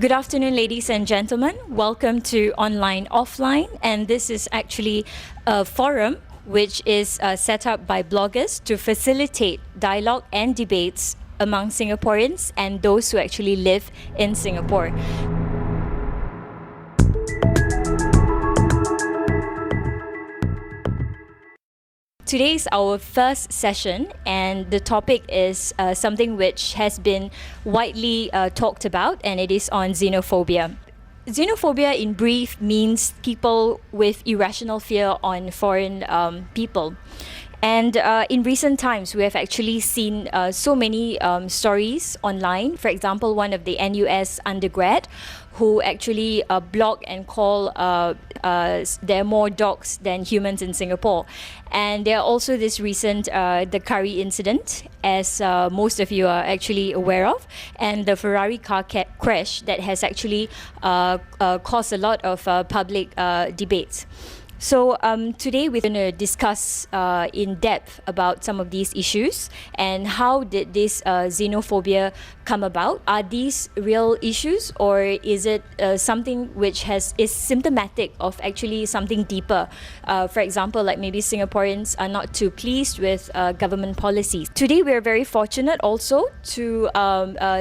Good afternoon, ladies and gentlemen. Welcome to Online Offline, and this is actually a forum which is set up by bloggers to facilitate dialogue and debates among Singaporeans and those who actually live in Singapore. Today is our first session, and the topic is something which has been widely talked about, and it is on xenophobia. Xenophobia, in brief, means people with irrational fear on foreign people. And in recent times, we have actually seen so many stories online. For example, one of the NUS undergrad who actually blog and call there are more dogs than humans in Singapore. And there are also this recent, the Curry incident, as most of you are actually aware of, and the Ferrari car crash that has actually caused a lot of public debates. So today we're going to discuss in depth about some of these issues and how did this xenophobia come about. Are these real issues, or is it something which is symptomatic of actually something deeper? For example, like maybe Singaporeans are not too pleased with government policies. Today we are very fortunate also to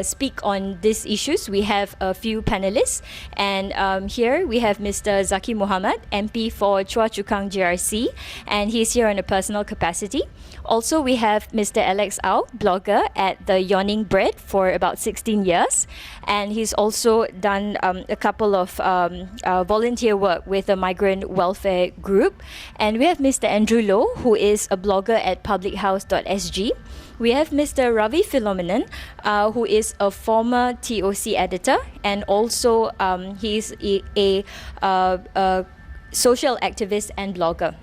speak on these issues. We have a few panelists, and here we have Mr. Zaki Muhammad, MP for Chua Chu Kang GRC, and he's here in a personal capacity. Also, we have Mr. Alex Au, blogger at the Yawning Bread for about 16 years, and he's also done a couple of volunteer work with a migrant welfare group. And we have Mr. Andrew Loh, who is a blogger at publichouse.sg. We have Mr. Ravi Philomenon, who is a former TOC editor, and also he's a social activist and blogger.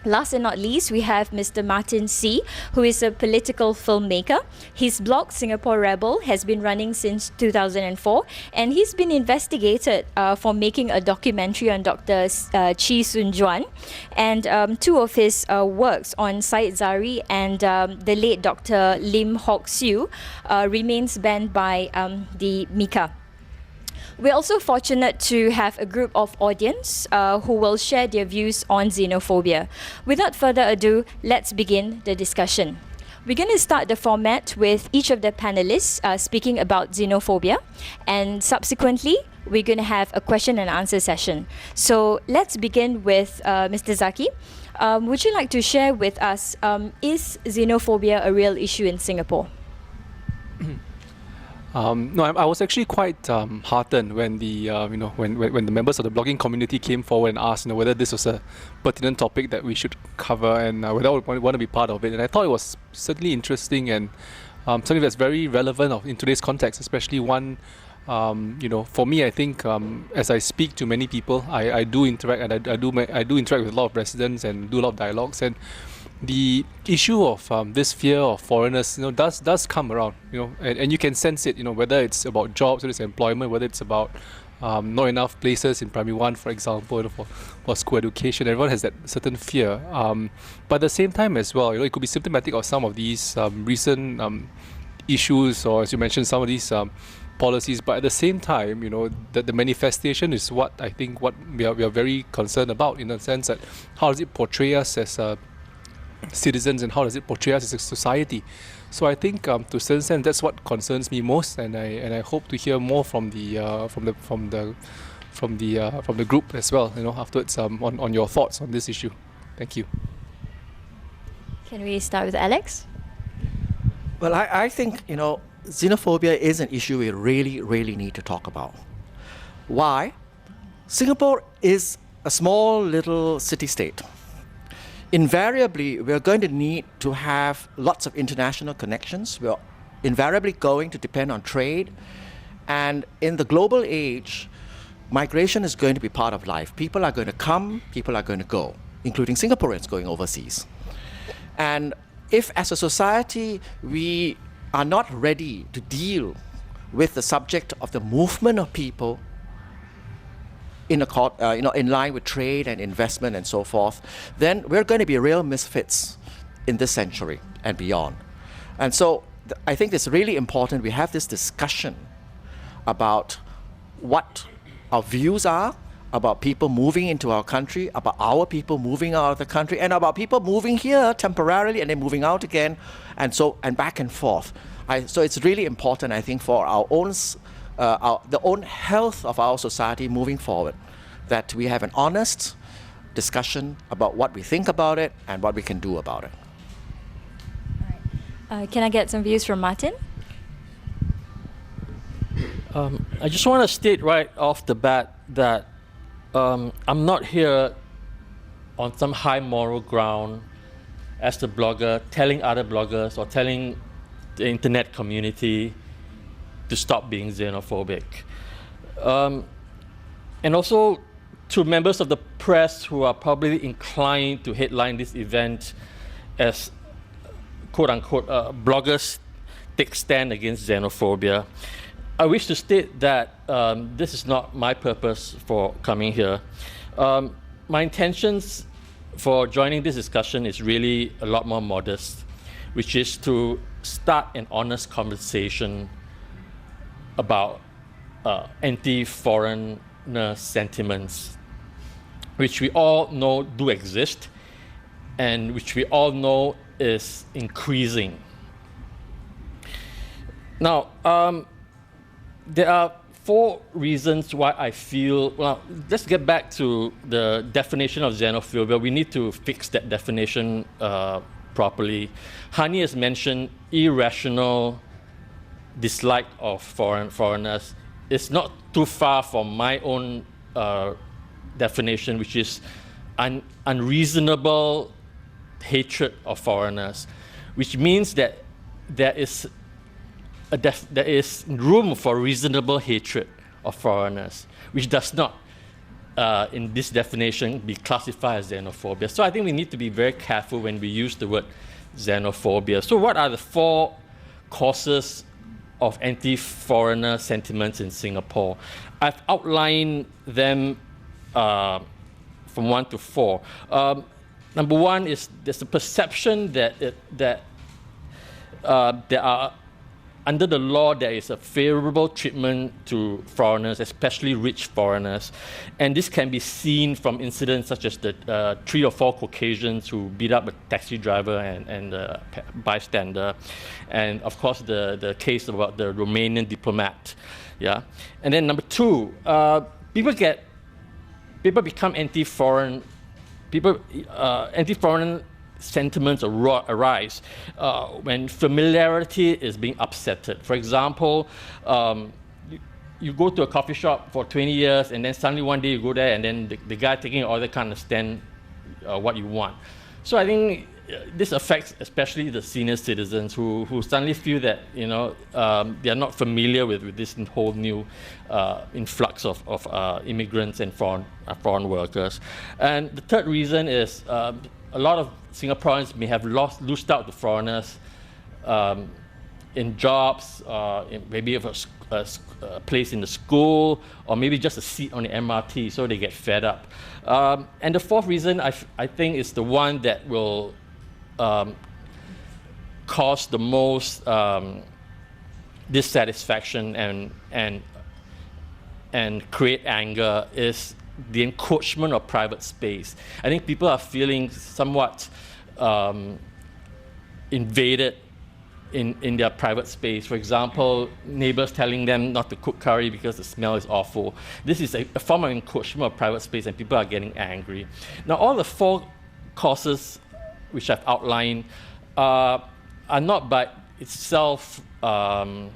Last and not least, we have Mr. Martin C., who is a political filmmaker. His blog, Singapore Rebel, has been running since 2004, and he's been investigated for making a documentary on Dr. Chee Soon Juan, and two of his works on Said Zari and the late Dr. Lim Hock Siew remains banned by the MICA. We're also fortunate to have a group of audience who will share their views on xenophobia. Without further ado, let's begin the discussion. We're going to start the format with each of the panelists speaking about xenophobia, and subsequently, we're going to have a question and answer session. So let's begin with Mr. Zaki. Would you like to share with us, is xenophobia a real issue in Singapore? No, I was actually quite heartened when the when the members of the blogging community came forward and asked whether this was a pertinent topic that we should cover, and whether I would want to be part of it. And I thought it was certainly interesting and something that's very relevant in today's context, especially one. For me, I think as I speak to many people, I do interact, and I do interact with a lot of residents and do a lot of dialogues, and the issue of this fear of foreigners, does come around, and you can sense it, whether it's about jobs, whether it's employment, whether it's about not enough places in primary one, for example, for school education. Everyone has that certain fear, but at the same time as well, it could be symptomatic of some of these recent issues, or as you mentioned, some of these policies. But at the same time, that the manifestation is what I think what we are very concerned about, in the sense that how does it portray us as citizens, and how does it portray us as a society? So I think to a certain extent that's what concerns me most, and I hope to hear more from the group as well, afterwards on your thoughts on this issue. Thank you. Can we start with Alex? Well, I think xenophobia is an issue we really need to talk about. Why? Singapore is a small little city-state. Invariably, we're going to need to have lots of international connections. We're invariably going to depend on trade. And in the global age, migration is going to be part of life. People are going to come, people are going to go, including Singaporeans going overseas. And if as a society we are not ready to deal with the subject of the movement of people in line with trade and investment and so forth, then we're going to be real misfits in this century and beyond. And so I think it's really important we have this discussion about what our views are about people moving into our country, about our people moving out of the country, and about people moving here temporarily and then moving out again, and back and forth. So it's really important, I think, for our own, the own health of our society moving forward, that we have an honest discussion about what we think about it and what we can do about it. Can I get some views from Martin? I just want to state right off the bat that I'm not here on some high moral ground as the blogger telling other bloggers or telling the internet community to stop being xenophobic. And also to members of the press who are probably inclined to headline this event as quote-unquote bloggers take stand against xenophobia. I wish to state that this is not my purpose for coming here. My intentions for joining this discussion is really a lot more modest, which is to start an honest conversation about anti-foreigner sentiments, which we all know do exist and which we all know is increasing. Now, there are 4 reasons why I feel, well, let's get back to the definition of xenophobia. We need to fix that definition properly. Hani has mentioned irrational dislike of foreigners. It's not too far from my own definition, which is unreasonable hatred of foreigners, which means that there is room for reasonable hatred of foreigners, which does not, in this definition, be classified as xenophobia. So I think we need to be very careful when we use the word xenophobia. So what are the 4 causes of anti-foreigner sentiments in Singapore? I've outlined them from 1 to 4. Number 1 is there's a perception that there are, under the law, there is a favorable treatment to foreigners, especially rich foreigners. And this can be seen from incidents such as the 3 or 4 Caucasians who beat up a taxi driver and a bystander. And of course, the case about the Romanian diplomat. Yeah. And then number 2, people become anti-foreign. Anti-foreign sentiments arise when familiarity is being upsetted. For example, you go to a coffee shop for 20 years and then suddenly one day you go there and then the guy taking your order can't understand what you want. So I think this affects especially the senior citizens who suddenly feel that they are not familiar with this whole new influx of immigrants and foreign workers. And the third reason is a lot of Singaporeans may have loosed out to foreigners in jobs, maybe a place in the school, or maybe just a seat on the MRT, so they get fed up. And the 4th reason, I think, is the one that will cause the most dissatisfaction and create anger is the encroachment of private space. I think people are feeling somewhat invaded in their private space. For example, neighbors telling them not to cook curry because the smell is awful. This is a form of encroachment of private space, and people are getting angry. Now, all the 4 causes which I've outlined are not by itself a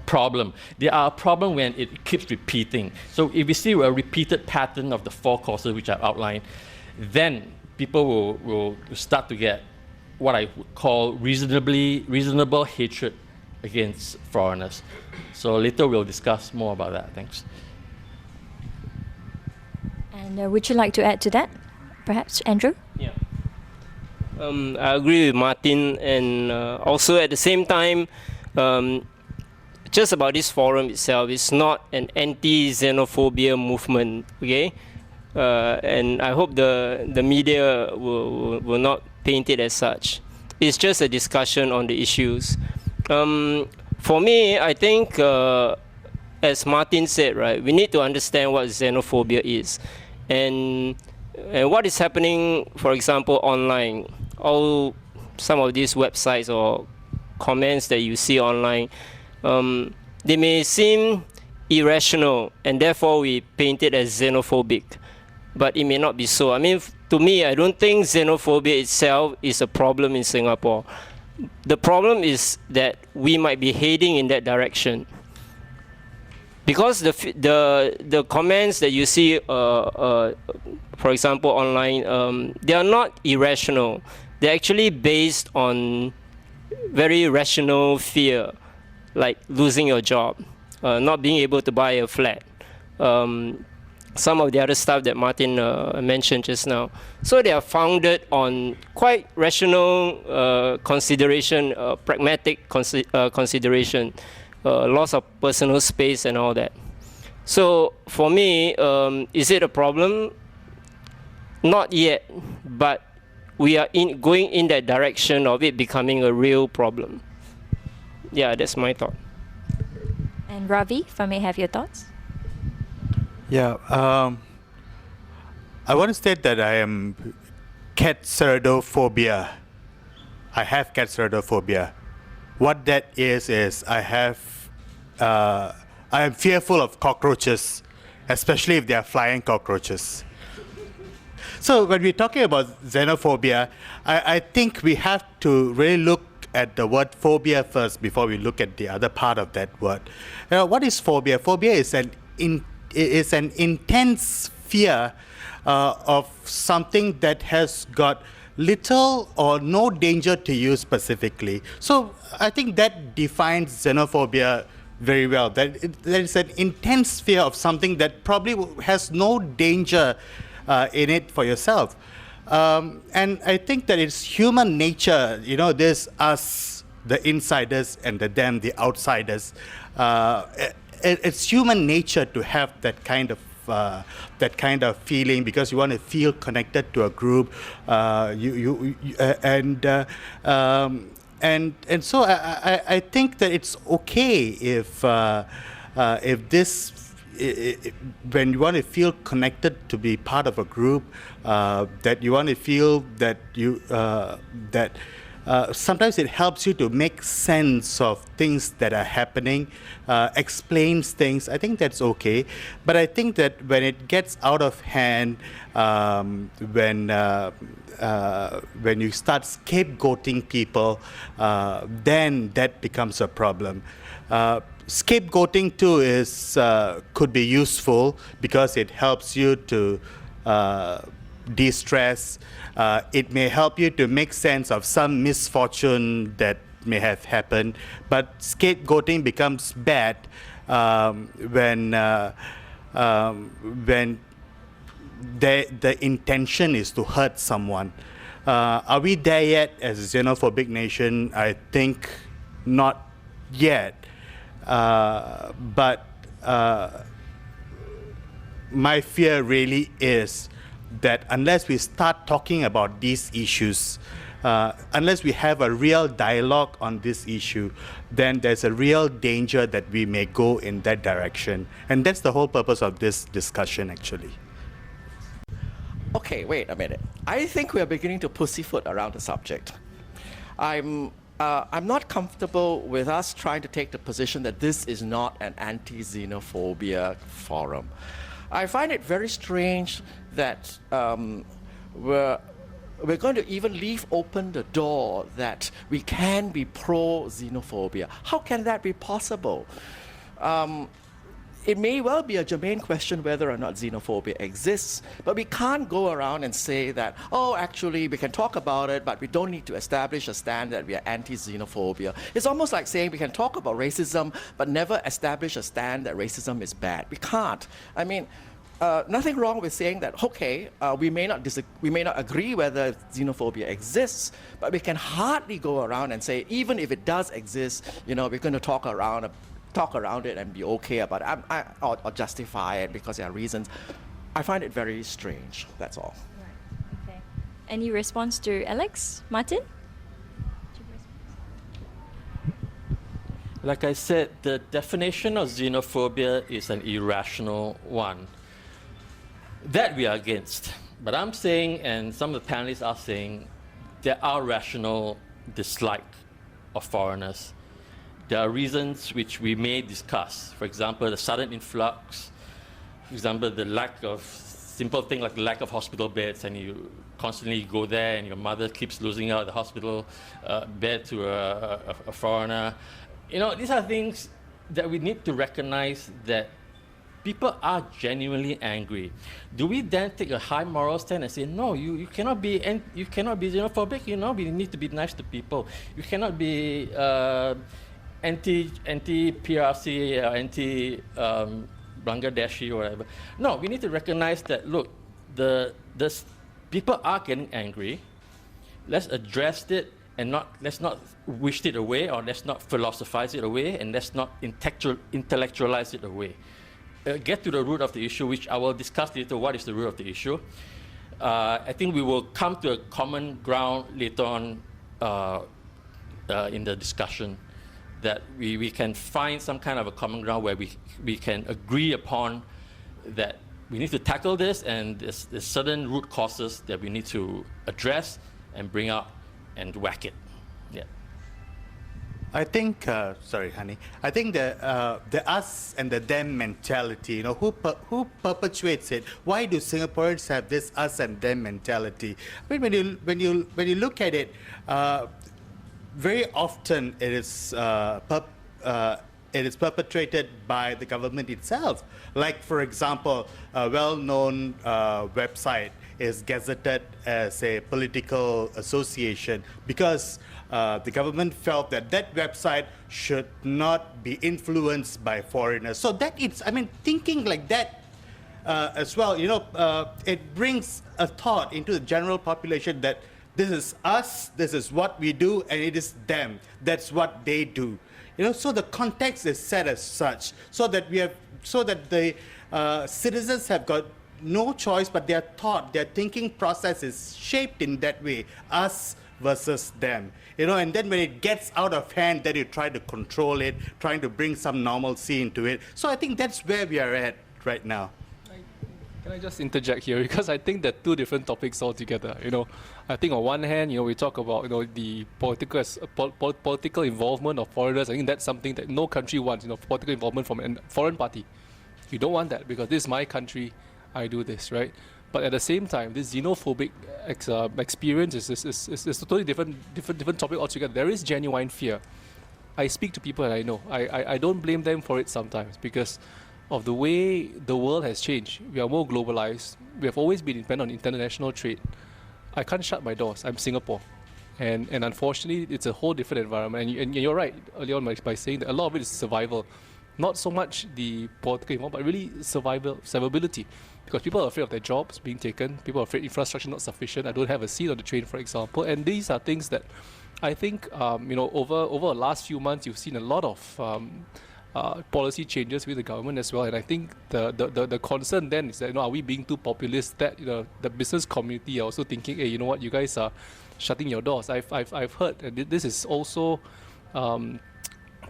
problem. They are a problem when it keeps repeating. So if we see a repeated pattern of the 4 causes which I've outlined, then people will start to get what I would call reasonable hatred against foreigners. So later we'll discuss more about that. Thanks. And would you like to add to that, perhaps, Andrew? Yeah. I agree with Martin, and also at the same time, just about this forum itself, it's not an anti-xenophobia movement, okay? And I hope the media will not paint it as such. It's just a discussion on the issues. For me, I think as Martin said, right, we need to understand what xenophobia is. And what is happening, for example, online. Some of these websites or comments that you see online, they may seem irrational, and therefore we paint it as xenophobic. But it may not be so. I mean, to me, I don't think xenophobia itself is a problem in Singapore. The problem is that we might be heading in that direction. Because the comments that you see, for example, online, they are not irrational. They're actually based on very rational fear, like losing your job, not being able to buy a flat. Some of the other stuff that Martin mentioned just now. So they are founded on quite rational consideration, pragmatic consideration, loss of personal space and all that. So for me, is it a problem? Not yet, but we are going in that direction of it becoming a real problem. Yeah, that's my thought. And Ravi, if I may have your thoughts? Yeah, I want to state that I am cat-cerodophobia. I have cat-cerodophobia. What that is I am fearful of cockroaches, especially if they are flying cockroaches. So when we're talking about xenophobia, I think we have to really look at the word phobia first before we look at the other part of that word. What is phobia? Phobia is an intense fear of something that has got little or no danger to you specifically. So I think that defines xenophobia very well. There is an intense fear of something that probably has no danger in it for yourself. And I think that it's human nature, there's us, the insiders, and the them, the outsiders. It's human nature to have that kind of feeling because you want to feel connected to a group. And so I think that it's okay if when you want to feel connected to be part of a group, that you want to feel that sometimes it helps you to make sense of things that are happening, explains things. I think that's okay. But I think that when it gets out of hand, when you start scapegoating people, then that becomes a problem. Scapegoating too could be useful because it helps you to de-stress. It may help you to make sense of some misfortune that may have happened, but scapegoating becomes bad when the intention is to hurt someone. Are we there yet as a xenophobic nation? I think not yet. But my fear really is that unless we start talking about these issues, unless we have a real dialogue on this issue, then there's a real danger that we may go in that direction. And that's the whole purpose of this discussion, actually. Okay, wait a minute. I think we are beginning to pussyfoot around the subject. I'm not comfortable with us trying to take the position that this is not an anti-xenophobia forum. I find it very strange that we're going to even leave open the door that we can be pro-xenophobia. How can that be possible? It may well be a germane question whether or not xenophobia exists, but we can't go around and say that, oh, actually, we can talk about it, but we don't need to establish a stand that we are anti-xenophobia. It's almost like saying we can talk about racism, but never establish a stand that racism is bad. We can't. I mean, nothing wrong with saying that, okay, we may not agree whether xenophobia exists, but we can hardly go around and say, even if it does exist, we're going to talk around it and be okay about it, or justify it because there are reasons. I find it very strange, that's all. Right. Okay. Any response to Alex? Martin? Like I said, the definition of xenophobia is an irrational one. That we are against. But I'm saying, and some of the panelists are saying, there are rational dislike of foreigners. There are reasons which we may discuss. For example, the sudden influx. For example, the lack of, simple thing like the lack of hospital beds, and you constantly go there and your mother keeps losing out the hospital bed to a foreigner. You know, these are things that we need to recognize that people are genuinely angry. Do we then take a high moral stand and say, no, you cannot be xenophobic, you know, we need to be nice to people. You cannot be anti-PRC or anti-Bangladeshi or whatever. No, we need to recognize that, look, the people are getting angry. Let's address it and let's not wish it away, or let's not philosophize it away, and let's not intellectualize it away. Get to the root of the issue, which I will discuss later. What is the root of the issue? I think we will come to a common ground later on in the discussion, that we can find some kind of a common ground where we can agree upon that we need to tackle this, and there's certain root causes that we need to address and bring up and whack it. Yeah. I think, sorry, honey. I think the us and the them mentality, you know, who perpetuates it? Why do Singaporeans have this us and them mentality? I mean, when you look at it, very often it is perpetrated by the government itself. Like, for example, a well-known website is gazetted as a political association because the government felt that that website should not be influenced by foreigners. So that it's, I mean, thinking like that as well, you know, it brings a thought into the general population that this is us, this is what we do, and it is them. That's what they do. You know, so the context is set as such, so that the citizens have got no choice, but their thought, their thinking process is shaped in that way, us versus them. You know, and then when it gets out of hand, then you try to control it, trying to bring some normalcy into it. So I think that's where we are at right now. Can I just interject here? Because I think they're two different topics altogether. You know, I think on one hand, you know, we talk about, you know, the political involvement of foreigners. I think that's something that no country wants, you know, political involvement from a foreign party. You don't want that because this is my country, I do this, right? But at the same time, this xenophobic experience is a totally different topic altogether. There is genuine fear. I speak to people and I know. I don't blame them for it sometimes because of the way the world has changed. We are more globalized. We have always been dependent on international trade. I can't shut my doors. I'm Singapore. And unfortunately, it's a whole different environment. And you're right earlier on by saying that a lot of it is survival. Not so much the political involvement, but really survivability. Because people are afraid of their jobs being taken. People are afraid infrastructure not sufficient. I don't have a seat on the train, for example. And these are things that I think, you know, over the last few months, you've seen a lot of policy changes with the government as well, and I think the concern then is that, you know, are we being too populist? That, you know, the business community are also thinking, hey, you know what, you guys are shutting your doors. I've heard, and this is also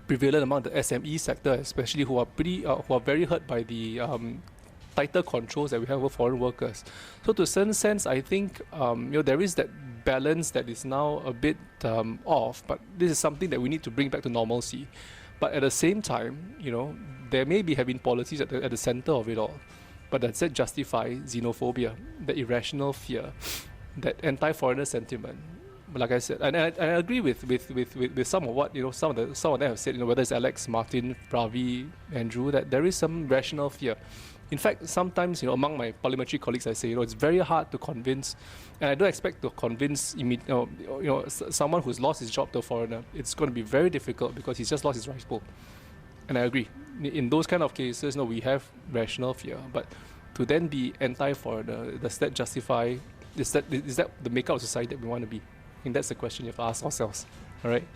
prevalent among the SME sector, especially who are very hurt by the tighter controls that we have over foreign workers. So to a certain sense, I think you know, there is that balance that is now a bit off, but this is something that we need to bring back to normalcy. But at the same time, you know, there may have been policies at the center of it all. But does that justify xenophobia, the irrational fear, that anti-foreigner sentiment? But like I said, and I agree with some of what, you know, some of them have said, you know, whether it's Alex, Martin, Ravi, Andrew, that there is some rational fear. In fact, sometimes, you know, among my parliamentary colleagues, I say, you know, it's very hard to convince, and I don't expect to convince someone who's lost his job to a foreigner. It's going to be very difficult because he's just lost his rice bowl. And I agree. In those kind of cases, you know, we have rational fear. But to then be anti-foreigner, does that justify? Is that the makeup of society that we want to be? I think that's the question you have to ask ourselves. All right.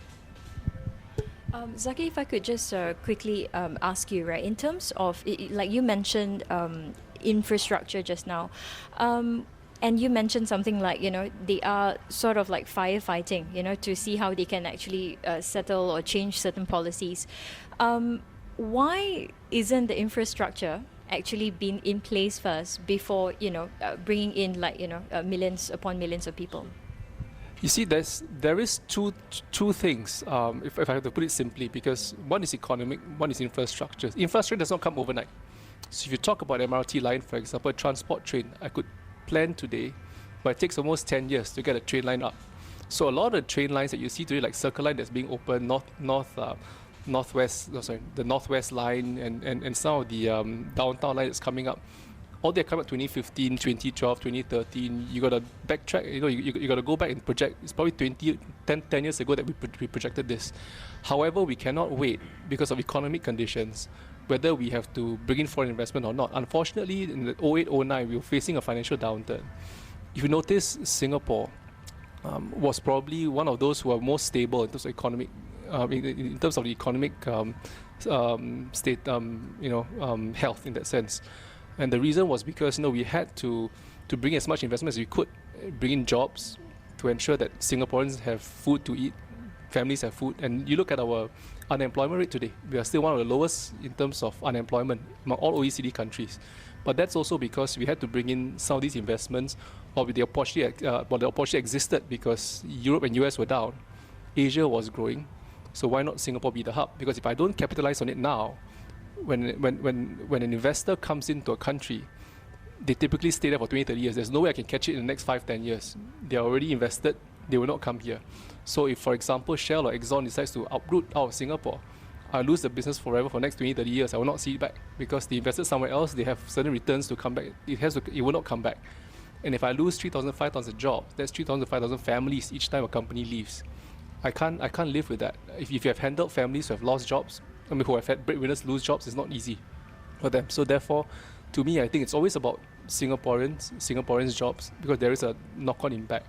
Zaki, if I could just quickly ask you, right, in terms of, like you mentioned infrastructure just now, And you mentioned something like, they are sort of like firefighting, to see how they can actually settle or change certain policies. Why isn't the infrastructure actually been in place first before, bringing in like, millions upon millions of people? You see, there is two things, if I have to put it simply, because one is economic, one is infrastructure. Infrastructure does not come overnight. So if you talk about MRT line, for example, a transport train, I could plan today, but it takes almost 10 years to get a train line up. So a lot of the train lines that you see today, like Circle Line that's being opened, the Northwest line, and some of the downtown line that's coming up, all they come up 2015, 2012, 2013. You got to backtrack, you got to go back and project. It's probably 10 years ago that we projected this. However, we cannot wait because of economic conditions, whether we have to bring in foreign investment or not. Unfortunately, in the 08-09, we were facing a financial downturn. If you notice, Singapore was probably one of those who are most stable in terms of economic, in terms of the economic state, health in that sense. And the reason was because we had to bring as much investment as we could, bring in jobs to ensure that Singaporeans have food to eat, families have food. And you look at our unemployment rate today, we are still one of the lowest in terms of unemployment among all OECD countries. But that's also because we had to bring in some of these investments, or the opportunity existed because Europe and US were down, Asia was growing. So why not Singapore be the hub? Because if I don't capitalize on it now, when an investor comes into a country, they typically stay there for 20, 30 years. There's no way I can catch it in the next 5, 10 years. They're already invested, they will not come here. So if, for example, Shell or Exxon decides to uproot out of Singapore, I lose the business forever for the next 20, 30 years. I will not see it back because they invested somewhere else, they have certain returns to come back. It will not come back. And if I lose 3,000, 5,000 jobs, that's 3,000, 5,000 families each time a company leaves. I can't live with that. If you have handled families who have lost jobs, who have had breadwinners lose jobs, it's not easy for them. So therefore, to me, I think it's always about Singaporeans' jobs, because there is a knock-on impact.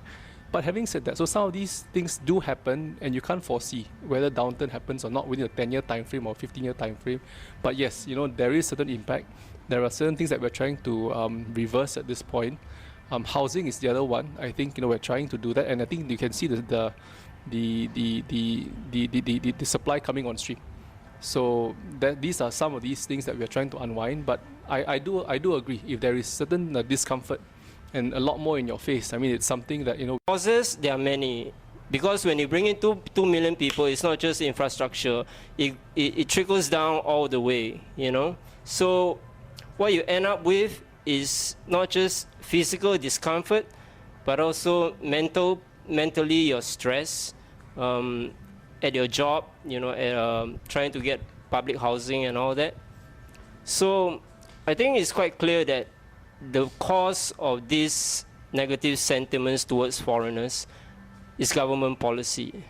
But having said that, so some of these things do happen, and you can't foresee whether downturn happens or not within a 10-year time frame or 15-year time frame. But yes, there is certain impact. There are certain things that we're trying to reverse at this point. Housing is the other one. I think we're trying to do that, and I think you can see the supply coming on stream. So these are some of these things that we are trying to unwind. But I do agree, if there is certain discomfort and a lot more in your face, I mean, it's something that Causes, there are many. Because when you bring in 2 million people, it's not just infrastructure. It trickles down all the way, So what you end up with is not just physical discomfort, but also mentally you're stressed. At your job, trying to get public housing and all that. So I think it's quite clear that the cause of these negative sentiments towards foreigners is government policy,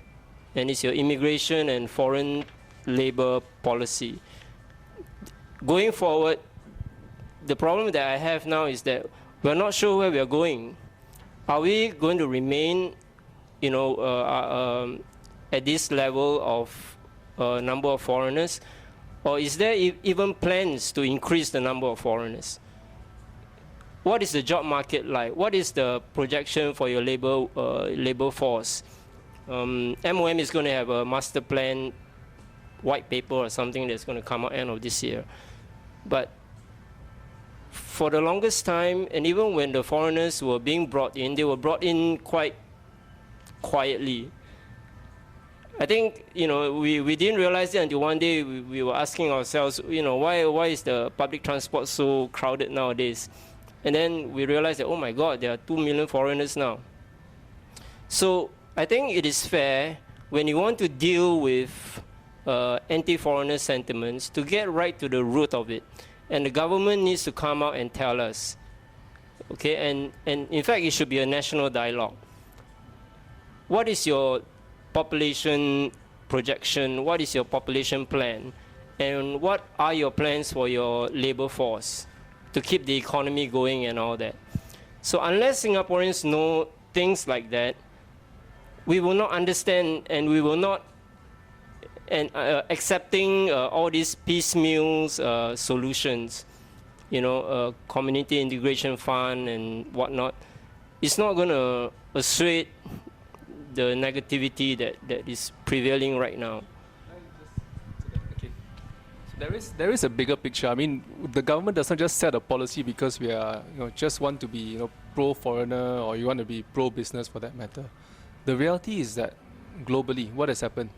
and it's your immigration and foreign labor policy. Going forward, the problem that I have now is that we're not sure where we are going. Are we going to remain, at this level of number of foreigners, or is there even plans to increase the number of foreigners? What is the job market like? What is the projection for your labor force? MOM is going to have a master plan white paper or something that's going to come out end of this year. But for the longest time, and even when the foreigners were being brought in, they were brought in quite quietly. I think, we didn't realize it until one day we were asking ourselves, why is the public transport so crowded nowadays? And then we realized that, oh my God, there are 2 million foreigners now. So I think it is fair, when you want to deal with anti-foreigner sentiments, to get right to the root of it. And the government needs to come out and tell us. Okay, and in fact, it should be a national dialogue. What is your population projection? What is your population plan? And what are your plans for your labor force to keep the economy going and all that? So unless Singaporeans know things like that, we will not understand, and we will not accepting all these piecemeal solutions, community integration fund and whatnot. it's not going to assuage the negativity that is prevailing right now. Okay. So there is a bigger picture. I mean, the government does not just set a policy because we are, just want to be, pro-foreigner, or you want to be pro-business for that matter. The reality is that globally, what has happened?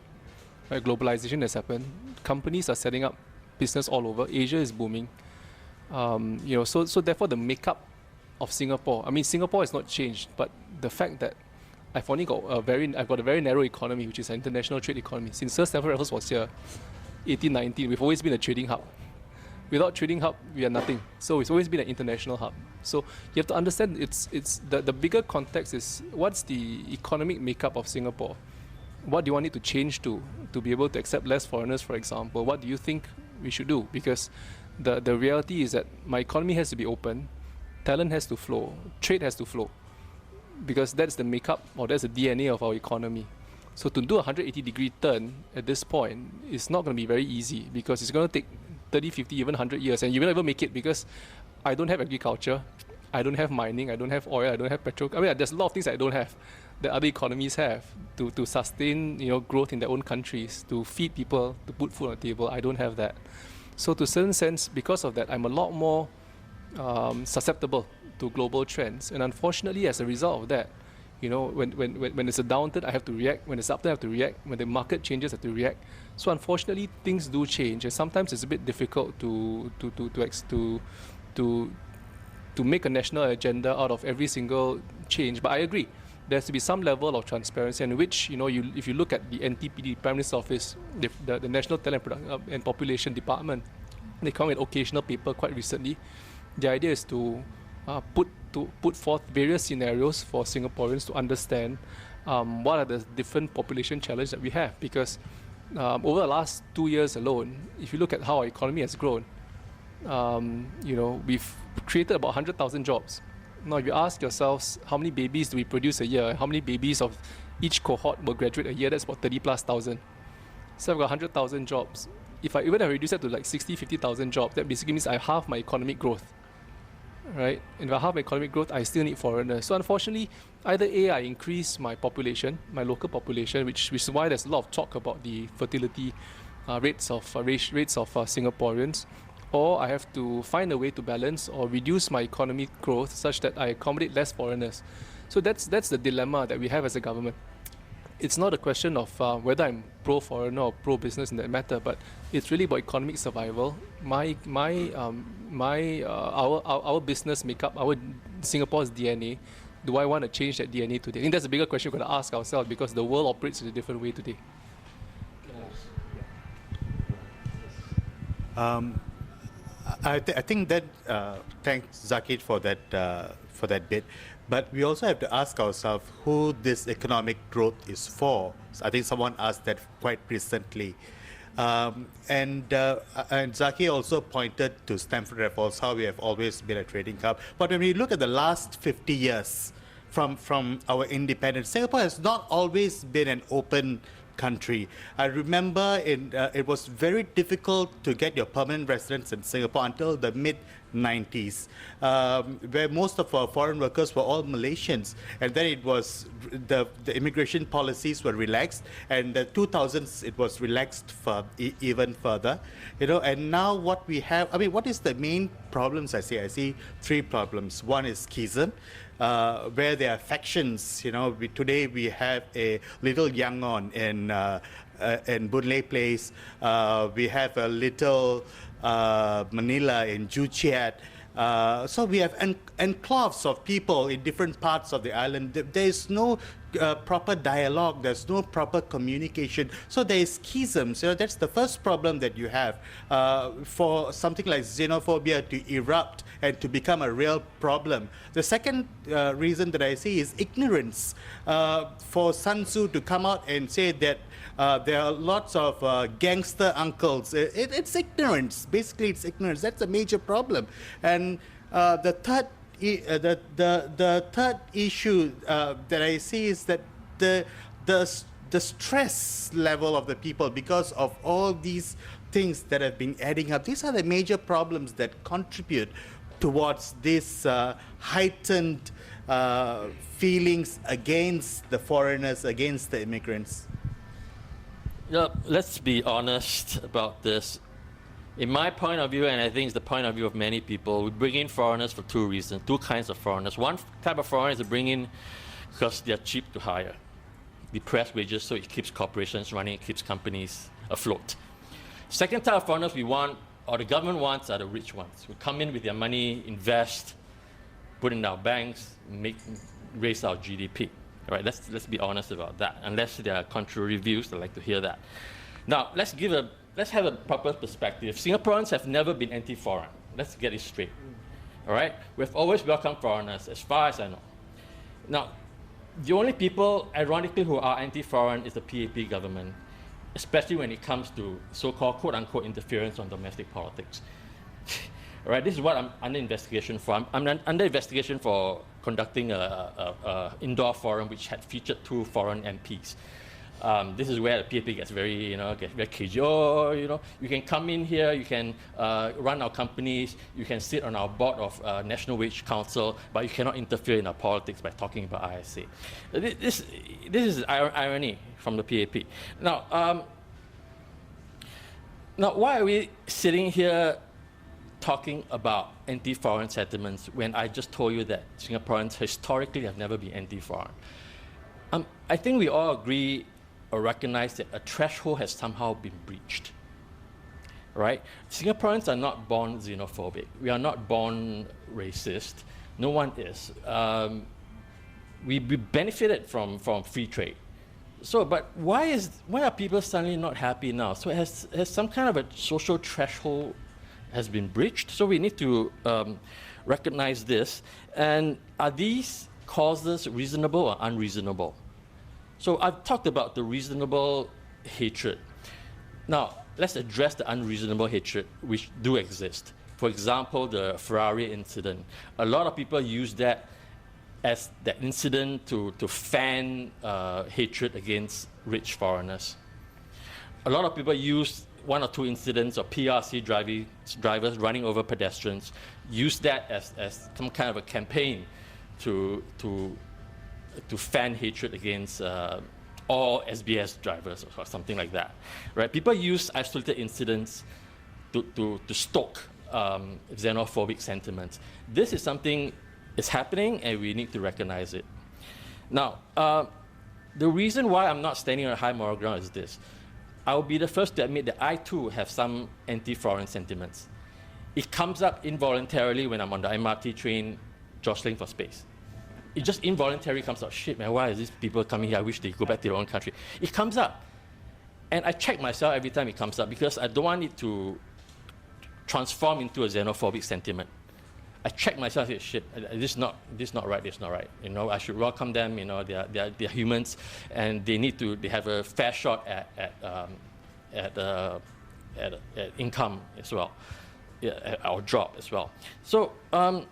Right, globalization has happened. Companies are setting up business all over. Asia is booming. So therefore the makeup of Singapore. I mean, Singapore has not changed, but the fact that I've got a very narrow economy, which is an international trade economy. Since Sir Stamford Raffles was here, 1819, we've always been a trading hub. Without trading hub, we are nothing. So it's always been an international hub. So you have to understand it's the bigger context is what's the economic makeup of Singapore? What do you want it to change to be able to accept less foreigners, for example? What do you think we should do? Because the reality is that my economy has to be open, talent has to flow, trade has to flow, because that's the makeup or that's the DNA of our economy. So to do a 180-degree turn at this point is not going to be very easy, because it's going to take 30, 50, even 100 years, and you will never make it because I don't have agriculture, I don't have mining, I don't have oil, I don't have petrol. I mean, there's a lot of things I don't have that other economies have to sustain growth in their own countries, to feed people, to put food on the table. I don't have that. So to a certain sense, because of that, I'm a lot more susceptible to global trends. And unfortunately, as a result of that, when it's a downturn, I have to react. When it's up, I have to react. When the market changes, I have to react. So unfortunately, things do change, and sometimes it's a bit difficult to make a national agenda out of every single change. But I agree, there has to be some level of transparency, in which if you look at the NTPD, Prime Minister's Office, the National Talent and Population Department, they come with an occasional paper quite recently. The idea is to put forth various scenarios for Singaporeans to understand what are the different population challenges that we have. Because over the last 2 years alone, if you look at how our economy has grown, we've created about 100,000 jobs. Now, if you ask yourselves, how many babies do we produce a year? How many babies of each cohort will graduate a year? That's about 30,000+. So I've got 100,000 jobs. If I reduce that to like 60, 50,000 jobs, that basically means I halve my economic growth. Right? And if I halve my economic growth, I still need foreigners. So unfortunately, either A, I increase my population, my local population, which is why there's a lot of talk about the fertility rates of Singaporeans, or I have to find a way to balance or reduce my economic growth such that I accommodate less foreigners. So that's the dilemma that we have as a government. It's not a question of whether I'm pro-foreigner or pro-business in that matter, but it's really about economic survival. Our business makeup, our Singapore's DNA. Do I want to change that DNA today? I think that's a bigger question we're going to ask ourselves, because the world operates in a different way today. I think that thanks Zakid for that bit, but we also have to ask ourselves who this economic growth is for. So I think someone asked that quite recently, and Zaki also pointed to Stamford Raffles, how we have always been a trading hub. But when we look at the last 50 years from our independence, Singapore has not always been an open country. I remember it was very difficult to get your permanent residence in Singapore until the mid-90s, where most of our foreign workers were all Malaysians, and then it was the immigration policies were relaxed, and the 2000s it was relaxed even further, and now what we have, what is the main problems? I see three problems. One is schism, where there are factions. Today we have a little Yangon in Boon Lay Place. We have a little Manila in Joo Chiat. So we have enclaves of people in different parts of the island. There is no proper dialogue. There's no proper communication. So there is schisms. That's the first problem that you have. For something like xenophobia to erupt and to become a real problem. The second reason that I see is ignorance. For Sun Tzu to come out and say that there are lots of gangster uncles, it's ignorance. Basically, it's ignorance. That's a major problem. And the third issue that I see is that the stress level of the people, because of all these things that have been adding up, these are the major problems that contribute towards these heightened feelings against the foreigners, against the immigrants? Yeah, let's be honest about this. In my point of view, and I think it's the point of view of many people, we bring in foreigners for two reasons, two kinds of foreigners. One type of foreigners to bring in because they're cheap to hire. Depressed wages, so it keeps corporations running, it keeps companies afloat. Second type of foreigners we want, or the government wants, are the rich ones who come in with their money, invest, put in our banks, raise our GDP. All right, let's be honest about that. Unless there are contrary views, I'd like to hear that. Now, let's have a proper perspective. Singaporeans have never been anti-foreign. Let's get it straight. All right, we've always welcomed foreigners, as far as I know. Now, the only people, ironically, who are anti-foreign is the PAP government, especially when it comes to so-called quote-unquote interference on domestic politics. All right, this is what I'm under investigation for. I'm under investigation for conducting a indoor forum which had featured 2 foreign MPs. This is where the PAP gets very, cagey. Oh, you can come in here, you can run our companies, you can sit on our board of National Wage Council, but you cannot interfere in our politics by talking about ISA. This is irony from the PAP. Now, why are we sitting here talking about anti-foreign sentiments when I just told you that Singaporeans historically have never been anti-foreign? I think we all agree or recognize that a threshold has somehow been breached, right? Singaporeans are not born xenophobic. We are not born racist. No one is. We benefited from free trade. So, but why are people suddenly not happy now? So has some kind of a social threshold has been breached? So we need to recognize this. And are these causes reasonable or unreasonable? So I've talked about the reasonable hatred. Now, let's address the unreasonable hatred which do exist. For example, the Ferrari incident. A lot of people use that as that incident to fan hatred against rich foreigners. A lot of people use 1 or 2 incidents of PRC drivers running over pedestrians, use that as some kind of a campaign to fan hatred against all SBS drivers or something like that, right? People use isolated incidents to stoke xenophobic sentiments. This is something is happening, and we need to recognize it. Now, the reason why I'm not standing on a high moral ground is this. I will be the first to admit that I too have some anti-foreign sentiments. It comes up involuntarily when I'm on the MRT train jostling for space. It just involuntarily comes out, shit man, why are these people coming here? I wish they go back to their own country. It comes up. And I check myself every time it comes up because I don't want it to transform into a xenophobic sentiment. I check myself and say, shit, this is not right, this is not right. I should welcome them, they're humans, and they have a fair shot at income as well, at our job as well. So, and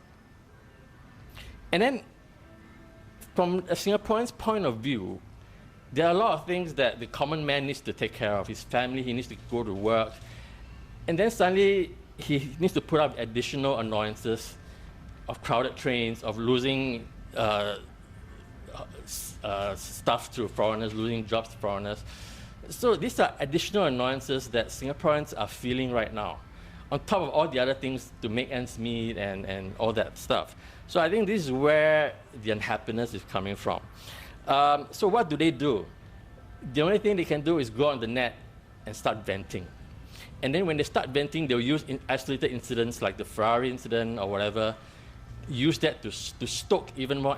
then from a Singaporean's point of view, there are a lot of things that the common man needs to take care of. His family, he needs to go to work. And then suddenly, he needs to put up additional annoyances of crowded trains, of losing stuff to foreigners, losing jobs to foreigners. So these are additional annoyances that Singaporeans are feeling right now, on top of all the other things to make ends meet and all that stuff. So I think this is where the unhappiness is coming from. So what do? The only thing they can do is go on the net and start venting. And then when they start venting, they'll use isolated incidents like the Ferrari incident or whatever, use that to stoke even more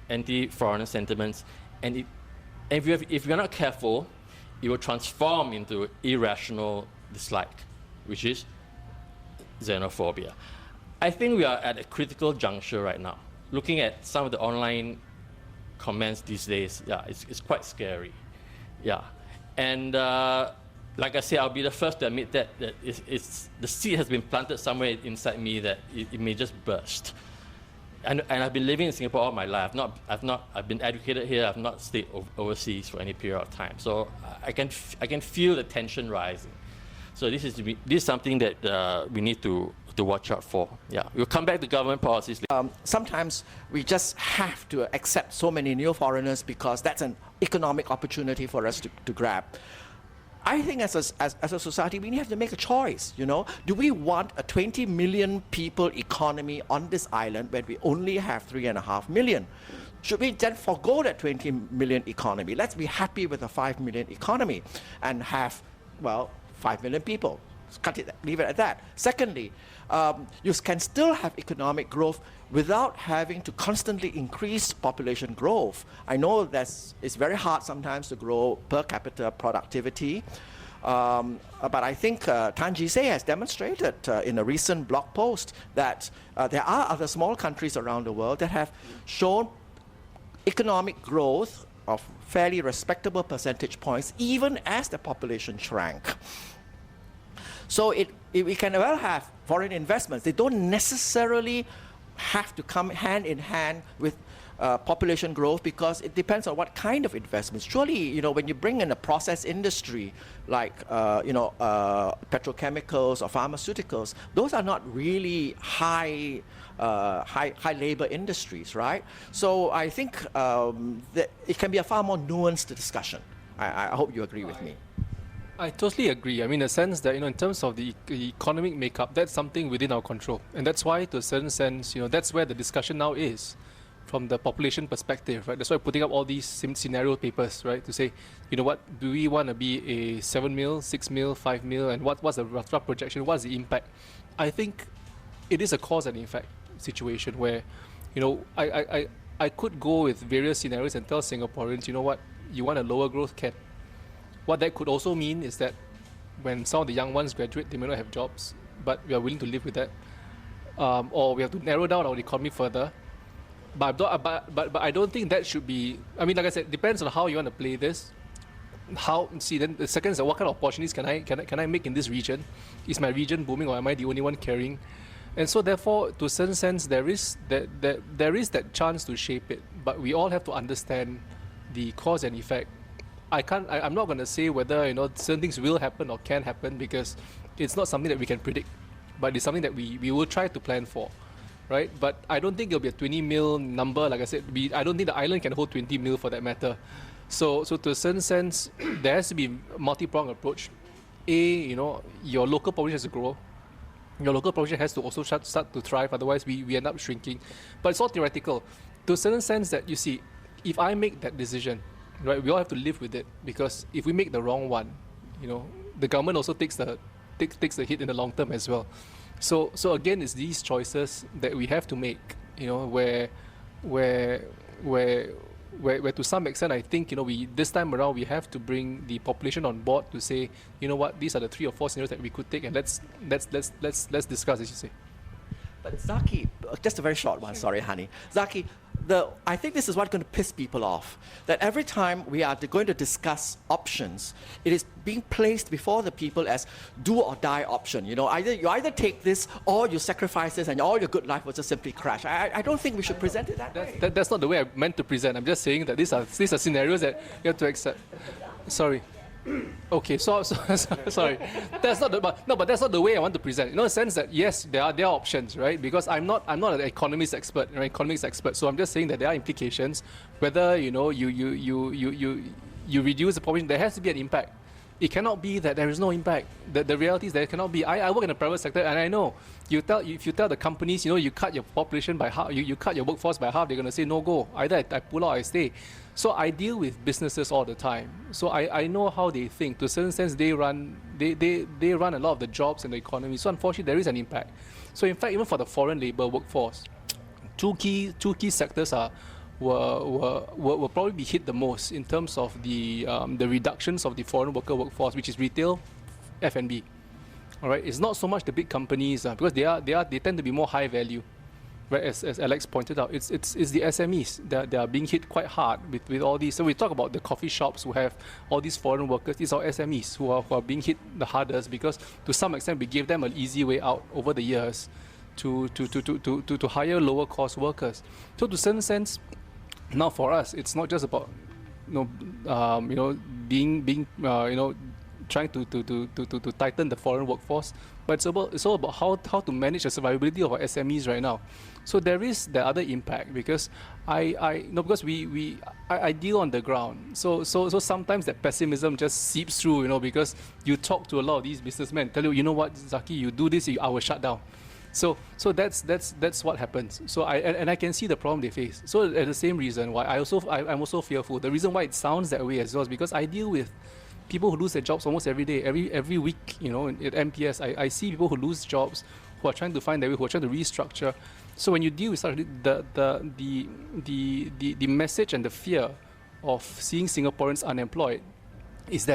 anti-foreigner sentiments. And if you're not careful, it will transform into irrational dislike, which is xenophobia. I think we are at a critical juncture right now. Looking at some of the online comments these days, yeah, it's quite scary. Yeah. And like I say, I'll be the first to admit that the seed has been planted somewhere inside me that it may just burst. And I've been living in Singapore all my life. I've been educated here. I've not stayed overseas for any period of time. So I can feel the tension rising. So this is something that we need to to watch out for. Yeah, we'll come back to government policies later. Sometimes we just have to accept so many new foreigners because that's an economic opportunity for us to grab. I think as a society, we have to make a choice, you know. Do we want a 20 million people economy on this island when we only have 3.5 million? Should we then forego that 20 million economy? Let's be happy with a 5 million economy and have, well, 5 million people. Cut it, leave it at that. Secondly, you can still have economic growth without having to constantly increase population growth. I know it's very hard sometimes to grow per capita productivity, but I think Tan Jise has demonstrated in a recent blog post that there are other small countries around the world that have shown economic growth of fairly respectable percentage points even as the population shrank. So we can well have foreign investments. They don't necessarily have to come hand in hand with population growth because it depends on what kind of investments. Surely, you know, when you bring in a process industry like, petrochemicals or pharmaceuticals, those are not really high labor industries, right? So I think that it can be a far more nuanced discussion. I hope you agree with me. I totally agree. I mean, in the sense that, in terms of the economic makeup, that's something within our control. And that's why, to a certain sense, that's where the discussion now is, from the population perspective, right? That's why we're putting up all these scenario papers, right? To say, you know what, do we want to be a 7 mil, 6 mil, 5 mil, and what's the rough projection? What's the impact? I think it is a cause and effect situation where, I could go with various scenarios and tell Singaporeans, you know what, you want a lower growth cap. What that could also mean is that when some of the young ones graduate, they may not have jobs, but we are willing to live with that. Or we have to narrow down our economy further. But I don't think that should be, like I said, it depends on how you want to play this. Then the second is what kind of opportunities can I make in this region? Is my region booming or am I the only one carrying? And so therefore, to a certain sense, there is that chance to shape it. But we all have to understand the cause and effect. I'm not going to say whether certain things will happen or can happen because it's not something that we can predict, but it's something that we will try to plan for, right? But I don't think it'll be a 20 mil number. Like I said, I don't think the island can hold 20 mil for that matter. So to a certain sense, there has to be a multi-pronged approach. Your local population has to grow. Your local population has to also start to thrive. Otherwise, we end up shrinking. But it's all theoretical. To a certain sense that, you see, if I make that decision, right, we all have to live with it because if we make the wrong one, the government also takes the hit in the long term as well. So again, it's these choices that we have to make, where to some extent I think this time around we have to bring the population on board to say, you know what, these are the 3 or 4 scenarios that we could take, and let's discuss, as you say. But Zaki, just a very short one, sorry, honey. Zaki, I think this is what's going to piss people off. That every time we are going to discuss options, it is being placed before the people as do or die option. You either take this or you sacrifice this and all your good life will just simply crash. I don't think we should present it that way. That's not the way I meant to present. I'm just saying that these are scenarios that you have to accept. Sorry. Okay, so sorry. That's not but that's not the way I want to present. In a sense that yes, there are options, right? Because I'm not an economics expert, So I'm just saying that there are implications. Whether you reduce the population, there has to be an impact. It cannot be that there is no impact. The reality is there cannot be. I work in the private sector, and I know if you tell the companies, you cut your population by half, you cut your workforce by half, they're going to say no go. Either I pull out or I stay. So I deal with businesses all the time. So I know how they think. To a certain sense, they run a lot of the jobs in the economy. So unfortunately, there is an impact. So in fact, even for the foreign labor workforce, two key sectors will probably be hit the most in terms of the reductions of the foreign worker workforce, which is retail, F&B. All right, it's not so much the big companies because they tend to be more high value. Right, as Alex pointed out, it's the SMEs that are being hit quite hard with all these. So we talk about the coffee shops who have all these foreign workers. These are SMEs who are being hit the hardest because to some extent we gave them an easy way out over the years to hire lower cost workers. So to a certain sense, now for us, it's not just about being trying to tighten the foreign workforce, but it's all about how to manage the survivability of our SMEs right now. So there is the other impact because I because I deal on the ground. So sometimes that pessimism just seeps through, because you talk to a lot of these businessmen, tell you know what, Zaki, you do this, I will shut down. So that's what happens. So I can see the problem they face. So at the same reason why I'm also fearful. The reason why it sounds that way as well is because I deal with people who lose their jobs almost every day, every week. At MPS, I see people who lose jobs, who are trying to find their way, who are trying to restructure. So when you deal with such the message and the fear of seeing Singaporeans unemployed is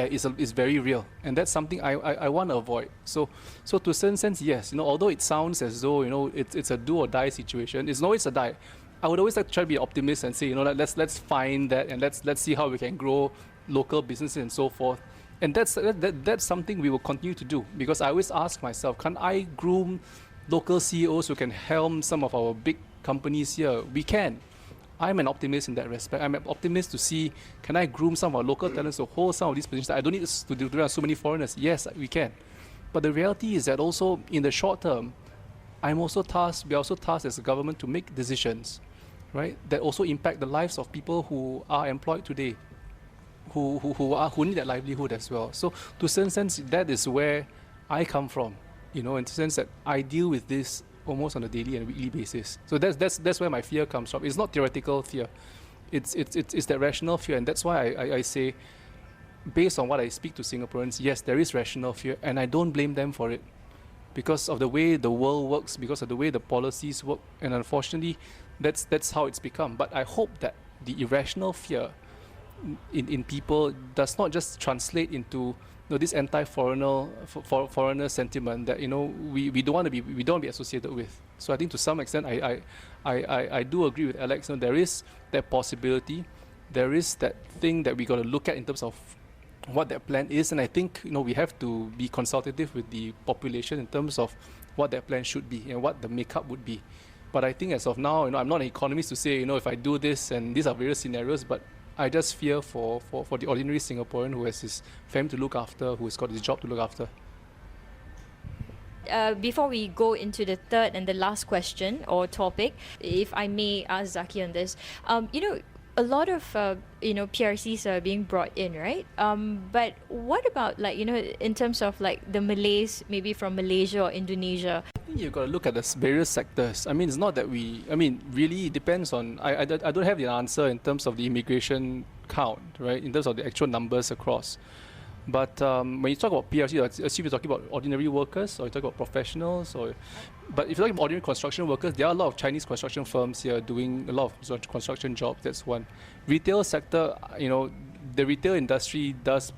very real, and that's something I want to avoid. So to a certain sense, yes, although it sounds as though it's a do or die situation, it's always a die. I would always like to try to be an optimist and say, let's find that and let's see how we can grow local businesses and so forth. And that's something we will continue to do, because I always ask myself, can I groom local CEOs who can helm some of our big companies here? We can. I'm an optimist in that respect. I'm an optimist to see, can I groom some of our local talents to hold some of these positions? I don't need to do so many foreigners. Yes, we can. But the reality is that also in the short term, we are also tasked as a government to make decisions, right, that also impact the lives of people who are employed today, who need that livelihood as well. So to a certain sense, that is where I come from, in the sense that I deal with this almost on a daily and weekly basis. So that's where my fear comes from. It's not theoretical fear. It's that rational fear, and that's why I say, based on what I speak to Singaporeans, yes, there is rational fear, and I don't blame them for it, because of the way the world works, because of the way the policies work, and unfortunately, that's how it's become. But I hope that the irrational fear in people does not just translate into this anti-foreigner sentiment that we don't want to be associated with. So I think to some extent I do agree with Alex. There is that possibility, there is that thing that we got to look at in terms of what that plan is, and I think we have to be consultative with the population in terms of what that plan should be and what the makeup would be. But I think as of now, I'm not an economist to say if I do this, and these are various scenarios, but I just fear for the ordinary Singaporean who has his family to look after, who has got his job to look after. Before we go into the third and the last question or topic, if I may ask Zaki on this, a lot of PRCs are being brought in, right? But what about in terms of the Malays, maybe from Malaysia or Indonesia? I think you've got to look at the various sectors. It's not that really it depends on. I don't have the answer in terms of the immigration count, right? In terms of the actual numbers across. But when you talk about PRC, I assume you're talking about ordinary workers, or you talk about professionals, but if you're talking about ordinary construction workers, there are a lot of Chinese construction firms here doing a lot of construction jobs. That's one. Retail sector, the retail industry does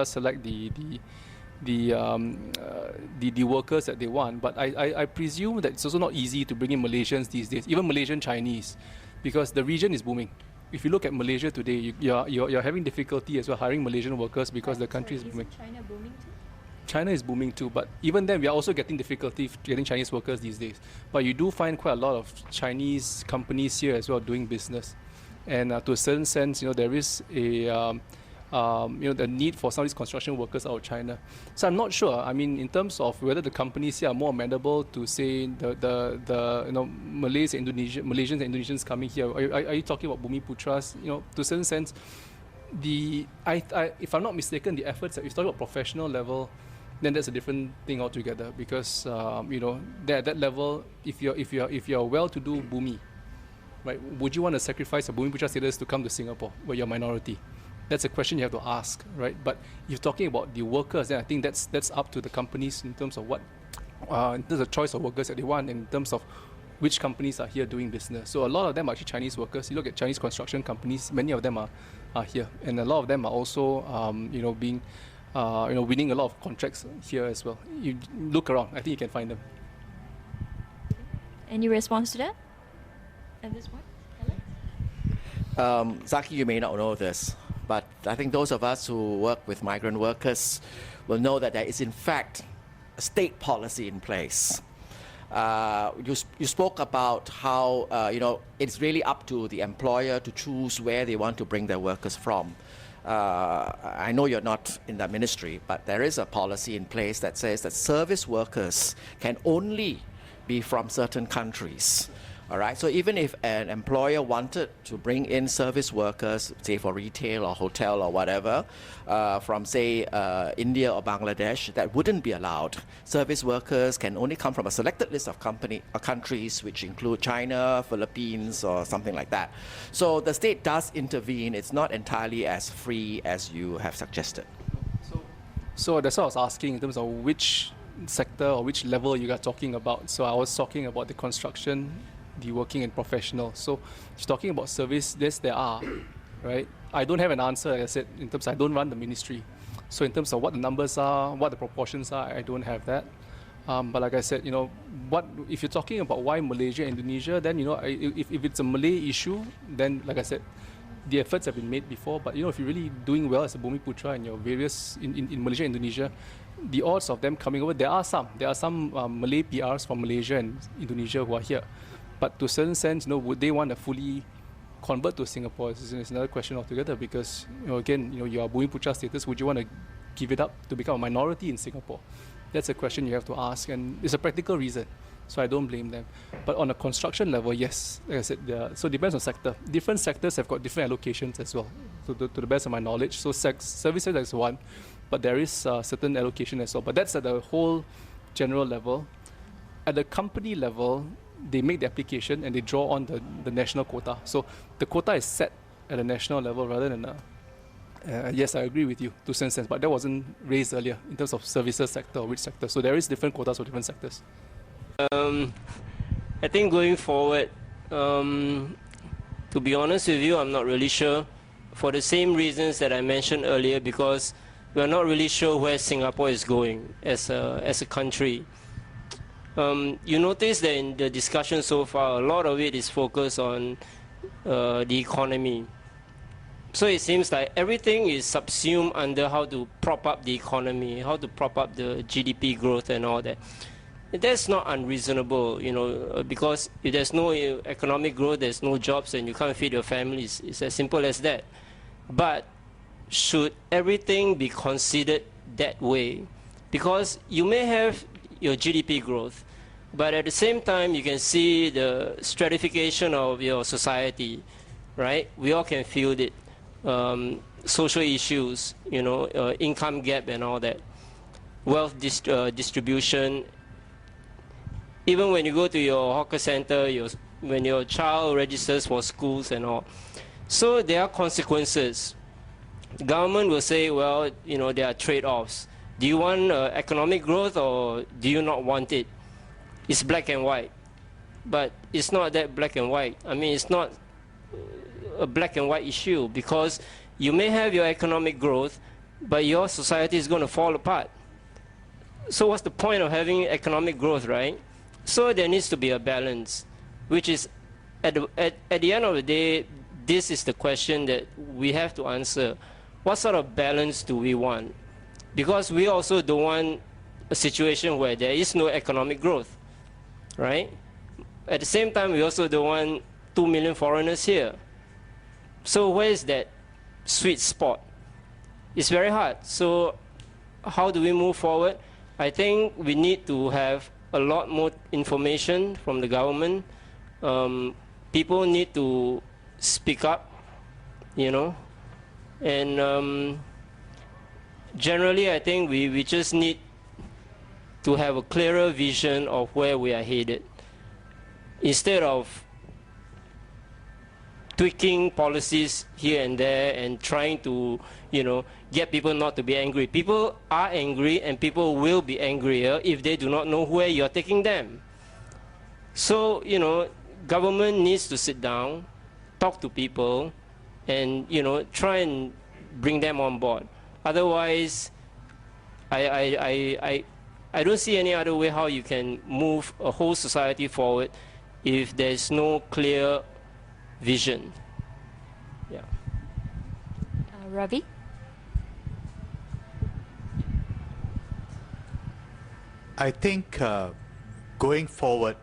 select the workers that they want. But I presume that it's also not easy to bring in Malaysians these days, even Malaysian Chinese, because the region is booming. If you look at Malaysia today, you're having difficulty as well hiring Malaysian workers because the country is booming. China booming too? China is booming too, but even then we are also getting difficulty getting Chinese workers these days. But you do find quite a lot of Chinese companies here as well doing business, and to a certain sense, there is a the need for some of these construction workers out of China. So I'm not sure. In terms of whether the companies here are more amenable to say the Malays and Malaysians and Indonesians coming here. Are you talking about Bumiputras? To a certain sense, if I'm not mistaken, the efforts that if you're talking about professional level, then that's a different thing altogether. Because at that level, if you're well-to-do Bumi, right, would you want to sacrifice your Bumiputra status to come to Singapore where you're a minority? That's a question you have to ask, right? But if you're talking about the workers, then I think that's up to the companies in terms of in terms of choice of workers that they want, in terms of which companies are here doing business. So a lot of them are actually Chinese workers. You look at Chinese construction companies, many of them are here, and a lot of them are also winning a lot of contracts here as well. You look around, I think you can find them. Any response to that at this point, Alex? Zaki, you may not know this, but I think those of us who work with migrant workers will know that there is in fact a state policy in place. You spoke about how it's really up to the employer to choose where they want to bring their workers from. I know you're not in that ministry, but there is a policy in place that says that service workers can only be from certain countries. All right, so even if an employer wanted to bring in service workers, say for retail or hotel or whatever, from say India or Bangladesh, that wouldn't be allowed. Service workers can only come from a selected list of countries, which include China, Philippines, or something like that. So the state does intervene. It's not entirely as free as you have suggested. So that's what I was asking in terms of which sector or which level you are talking about. So I was talking about the construction, the working and professional. So she's talking about service. Yes, there are, right? I don't have an answer, like I said, in terms I don't run the ministry. So in terms of what the numbers are, what the proportions are, I don't have that. But like I said, what if you're talking about why Malaysia, Indonesia, then if it's a Malay issue, then like I said, the efforts have been made before. But if you're really doing well as a Bumi Putra and your various in Malaysia, Indonesia, the odds of them coming over, there are some Malay PRs from Malaysia and Indonesia who are here. But to a certain sense, would they want to fully convert to Singapore? It's another question altogether because, again, you are Bumi Putra status. Would you want to give it up to become a minority in Singapore? That's a question you have to ask, and it's a practical reason. So I don't blame them. But on a construction level, yes, like I said, so it depends on sector. Different sectors have got different allocations as well, to the best of my knowledge. So services is one, but there is certain allocation as well. But that's at the whole general level. At the company level, they make the application and they draw on the national quota. So the quota is set at a national level rather than yes, I agree with you to some sense, but that wasn't raised earlier in terms of services sector or which sector. So there is different quotas for different sectors. I think going forward, to be honest with you, I'm not really sure. For the same reasons that I mentioned earlier, because we're not really sure where Singapore is going as a country. You notice that in the discussion so far, a lot of it is focused on the economy. So it seems like everything is subsumed under how to prop up the economy, how to prop up the GDP growth and all that. That's not unreasonable, because if there's no economic growth, there's no jobs and you can't feed your families. It's as simple as that. But should everything be considered that way? Because you may have your GDP growth, but at the same time you can see the stratification of your society, right? We all can feel it. Social issues, income gap and all that, wealth distribution. Even when you go to your hawker center, when your child registers for schools and all. So there are consequences. The government will say, well, there are trade-offs. Do you want economic growth or do you not want it? It's black and white. But it's not that black and white. I mean, it's not a black and white issue, because you may have your economic growth, but your society is going to fall apart. So what's the point of having economic growth, right? So there needs to be a balance, which is, at the end of the day, this is the question that we have to answer. What sort of balance do we want? Because we also don't want a situation where there is no economic growth, right? At the same time, we also don't want 2 million foreigners here. So where is that sweet spot? It's very hard. So how do we move forward? I think we need to have a lot more information from the government. People need to speak up, and generally I think we just need to have a clearer vision of where we are headed, instead of tweaking policies here and there and trying to, get people not to be angry. People are angry and people will be angrier if they do not know where you're taking them. So, government needs to sit down, talk to people, and, try and bring them on board. Otherwise, I don't see any other way how you can move a whole society forward if there's no clear vision. Yeah. Ravi? I think going forward,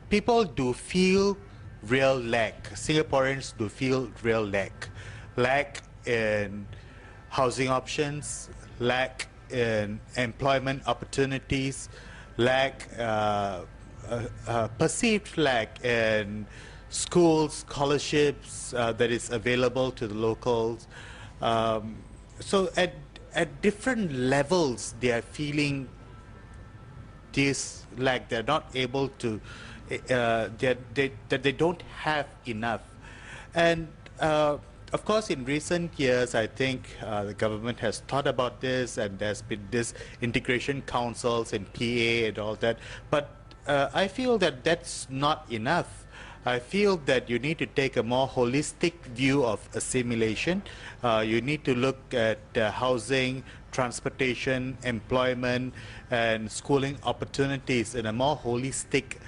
people do feel real lack. Singaporeans do feel real lack in housing options, lack in employment opportunities, perceived lack in schools, scholarships that is available to the locals. So at different levels, they are feeling this, like they're not able to, that they don't have enough. And of course, in recent years, I think the government has thought about this, and there's been this integration councils and PA and all that. But I feel that that's not enough. I feel that you need to take a more holistic view of assimilation. You need to look at housing, transportation, employment, and schooling opportunities in a more holistic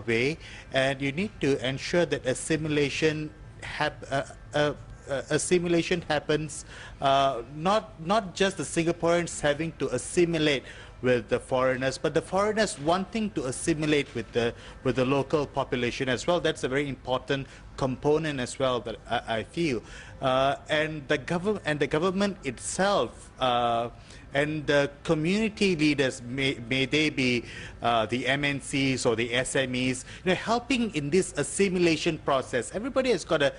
way. And you need to ensure that assimilation happens, not just the Singaporeans having to assimilate with the foreigners, but the foreigners wanting to assimilate with the local population as well. That's a very important component as well that I feel. And the government itself and the community leaders, may they be the MNCs or the SMEs, helping in this assimilation process. Everybody has got a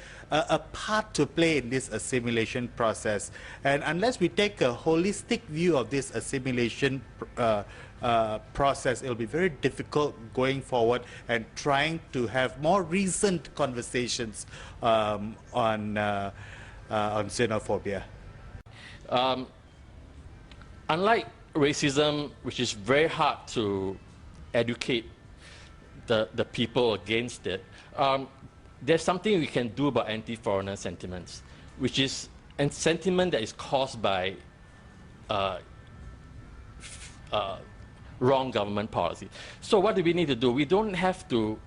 part to play in this assimilation process. And unless we take a holistic view of this assimilation process, it'll be very difficult going forward and trying to have more recent conversations on xenophobia. Unlike racism, which is very hard to educate the people against it, there's something we can do about anti-foreigner sentiments, which is a sentiment that is caused by wrong government policy. So what do we need to do? We don't have to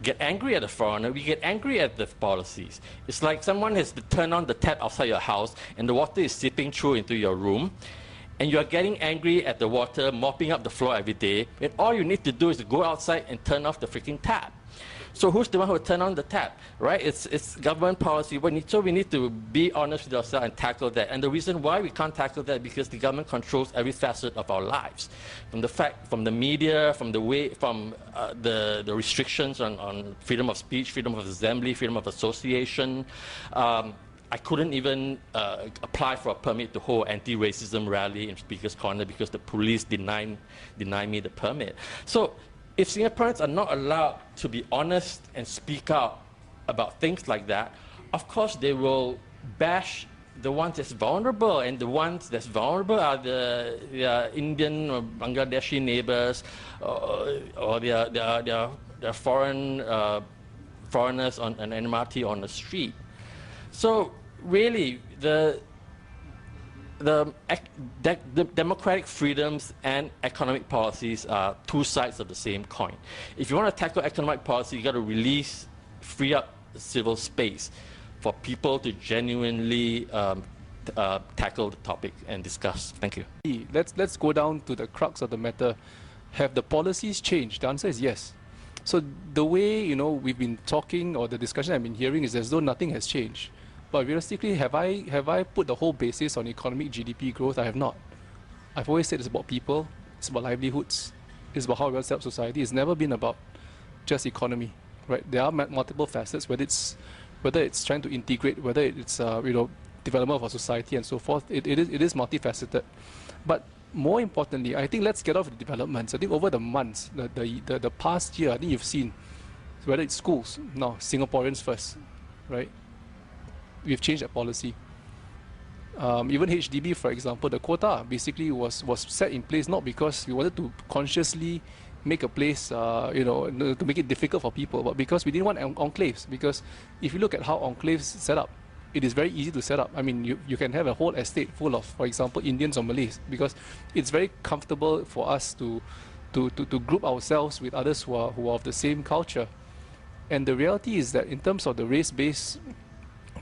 get angry at the foreigner, we get angry at the policies. It's like someone has to turn on the tap outside your house and the water is seeping through into your room, and you're getting angry at the water mopping up the floor every day, and all you need to do is to go outside and turn off the freaking tap. So who's the one who will turn on the tap, right? It's government policy. So we need to be honest with ourselves and tackle that. And the reason why we can't tackle that is because the government controls every facet of our lives, from the media, from the restrictions on freedom of speech, freedom of assembly, freedom of association. I couldn't even apply for a permit to hold an anti-racism rally in Speaker's Corner because the police denied me the permit. So if Singaporeans are not allowed to be honest and speak out about things like that, of course they will bash the ones that's vulnerable, and the ones that's vulnerable are their Indian or Bangladeshi neighbors, or their foreigners on an MRT on the street. So really, the democratic freedoms and economic policies are two sides of the same coin. If you want to tackle economic policy, you got to free up civil space for people to genuinely tackle the topic and discuss. Thank you. Let's go down to the crux of the matter. Have the policies changed? The answer is yes. So the way we've been talking, or the discussion I've been hearing, is as though nothing has changed. But realistically, have I put the whole basis on economic GDP growth? I have not. I've always said it's about people, it's about livelihoods, it's about how we set up society. It's never been about just economy, right? There are multiple facets, whether it's trying to integrate, whether it's development of our society and so forth. It is multifaceted. But more importantly, I think let's get off the developments. I think over the months, the past year, I think you've seen, whether it's schools, now Singaporeans first, right? We've changed that policy. Even HDB, for example, the quota basically was set in place not because we wanted to consciously make a place, to make it difficult for people, but because we didn't want enclaves. Because if you look at how enclaves set up, it is very easy to set up. I mean, you can have a whole estate full of, for example, Indians or Malays, because it's very comfortable for us to group ourselves with others who are of the same culture. And the reality is that in terms of the race-based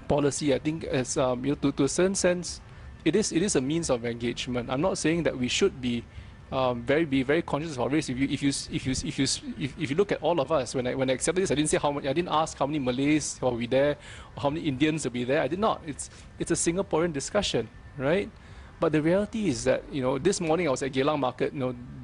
policy, I think as to a certain sense, it is a means of engagement. I'm not saying that we should be be very conscious of our race. If you look at all of us, when I accepted this, I didn't say how many. I didn't ask how many Malays will be there or how many Indians will be there. I did not. It's a Singaporean discussion, right? But the reality is that, this morning I was at Geylang Market,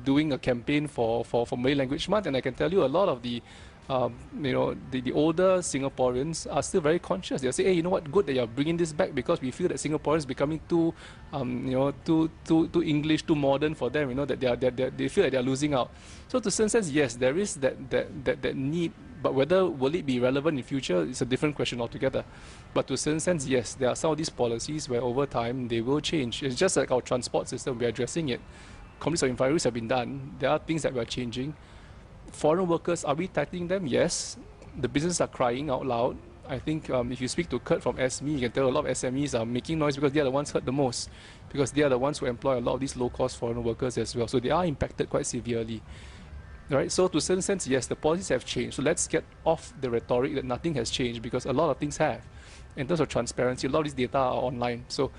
doing a campaign for Malay Language Month, and I can tell you a lot of the the older Singaporeans are still very conscious. They'll say, hey, you know what, good that you're bringing this back, because we feel that Singaporeans becoming too English, too modern for them, that they feel like they're losing out. So to some sense, yes, there is that need, but whether will it be relevant in future is a different question altogether. But to some sense, yes, there are some of these policies where over time they will change. It's just like our transport system, we're addressing it. Communities of inquiries have been done. There are things that we're changing. Foreign workers, are we tightening them? Yes. The businesses are crying out loud. I think if you speak to Kurt from SME, you can tell a lot of SMEs are making noise because they are the ones hurt the most, because they are the ones who employ a lot of these low-cost foreign workers as well. So they are impacted quite severely. Right? So to a certain sense, yes, the policies have changed. So let's get off the rhetoric that nothing has changed, because a lot of things have. In terms of transparency, a lot of these data are online. So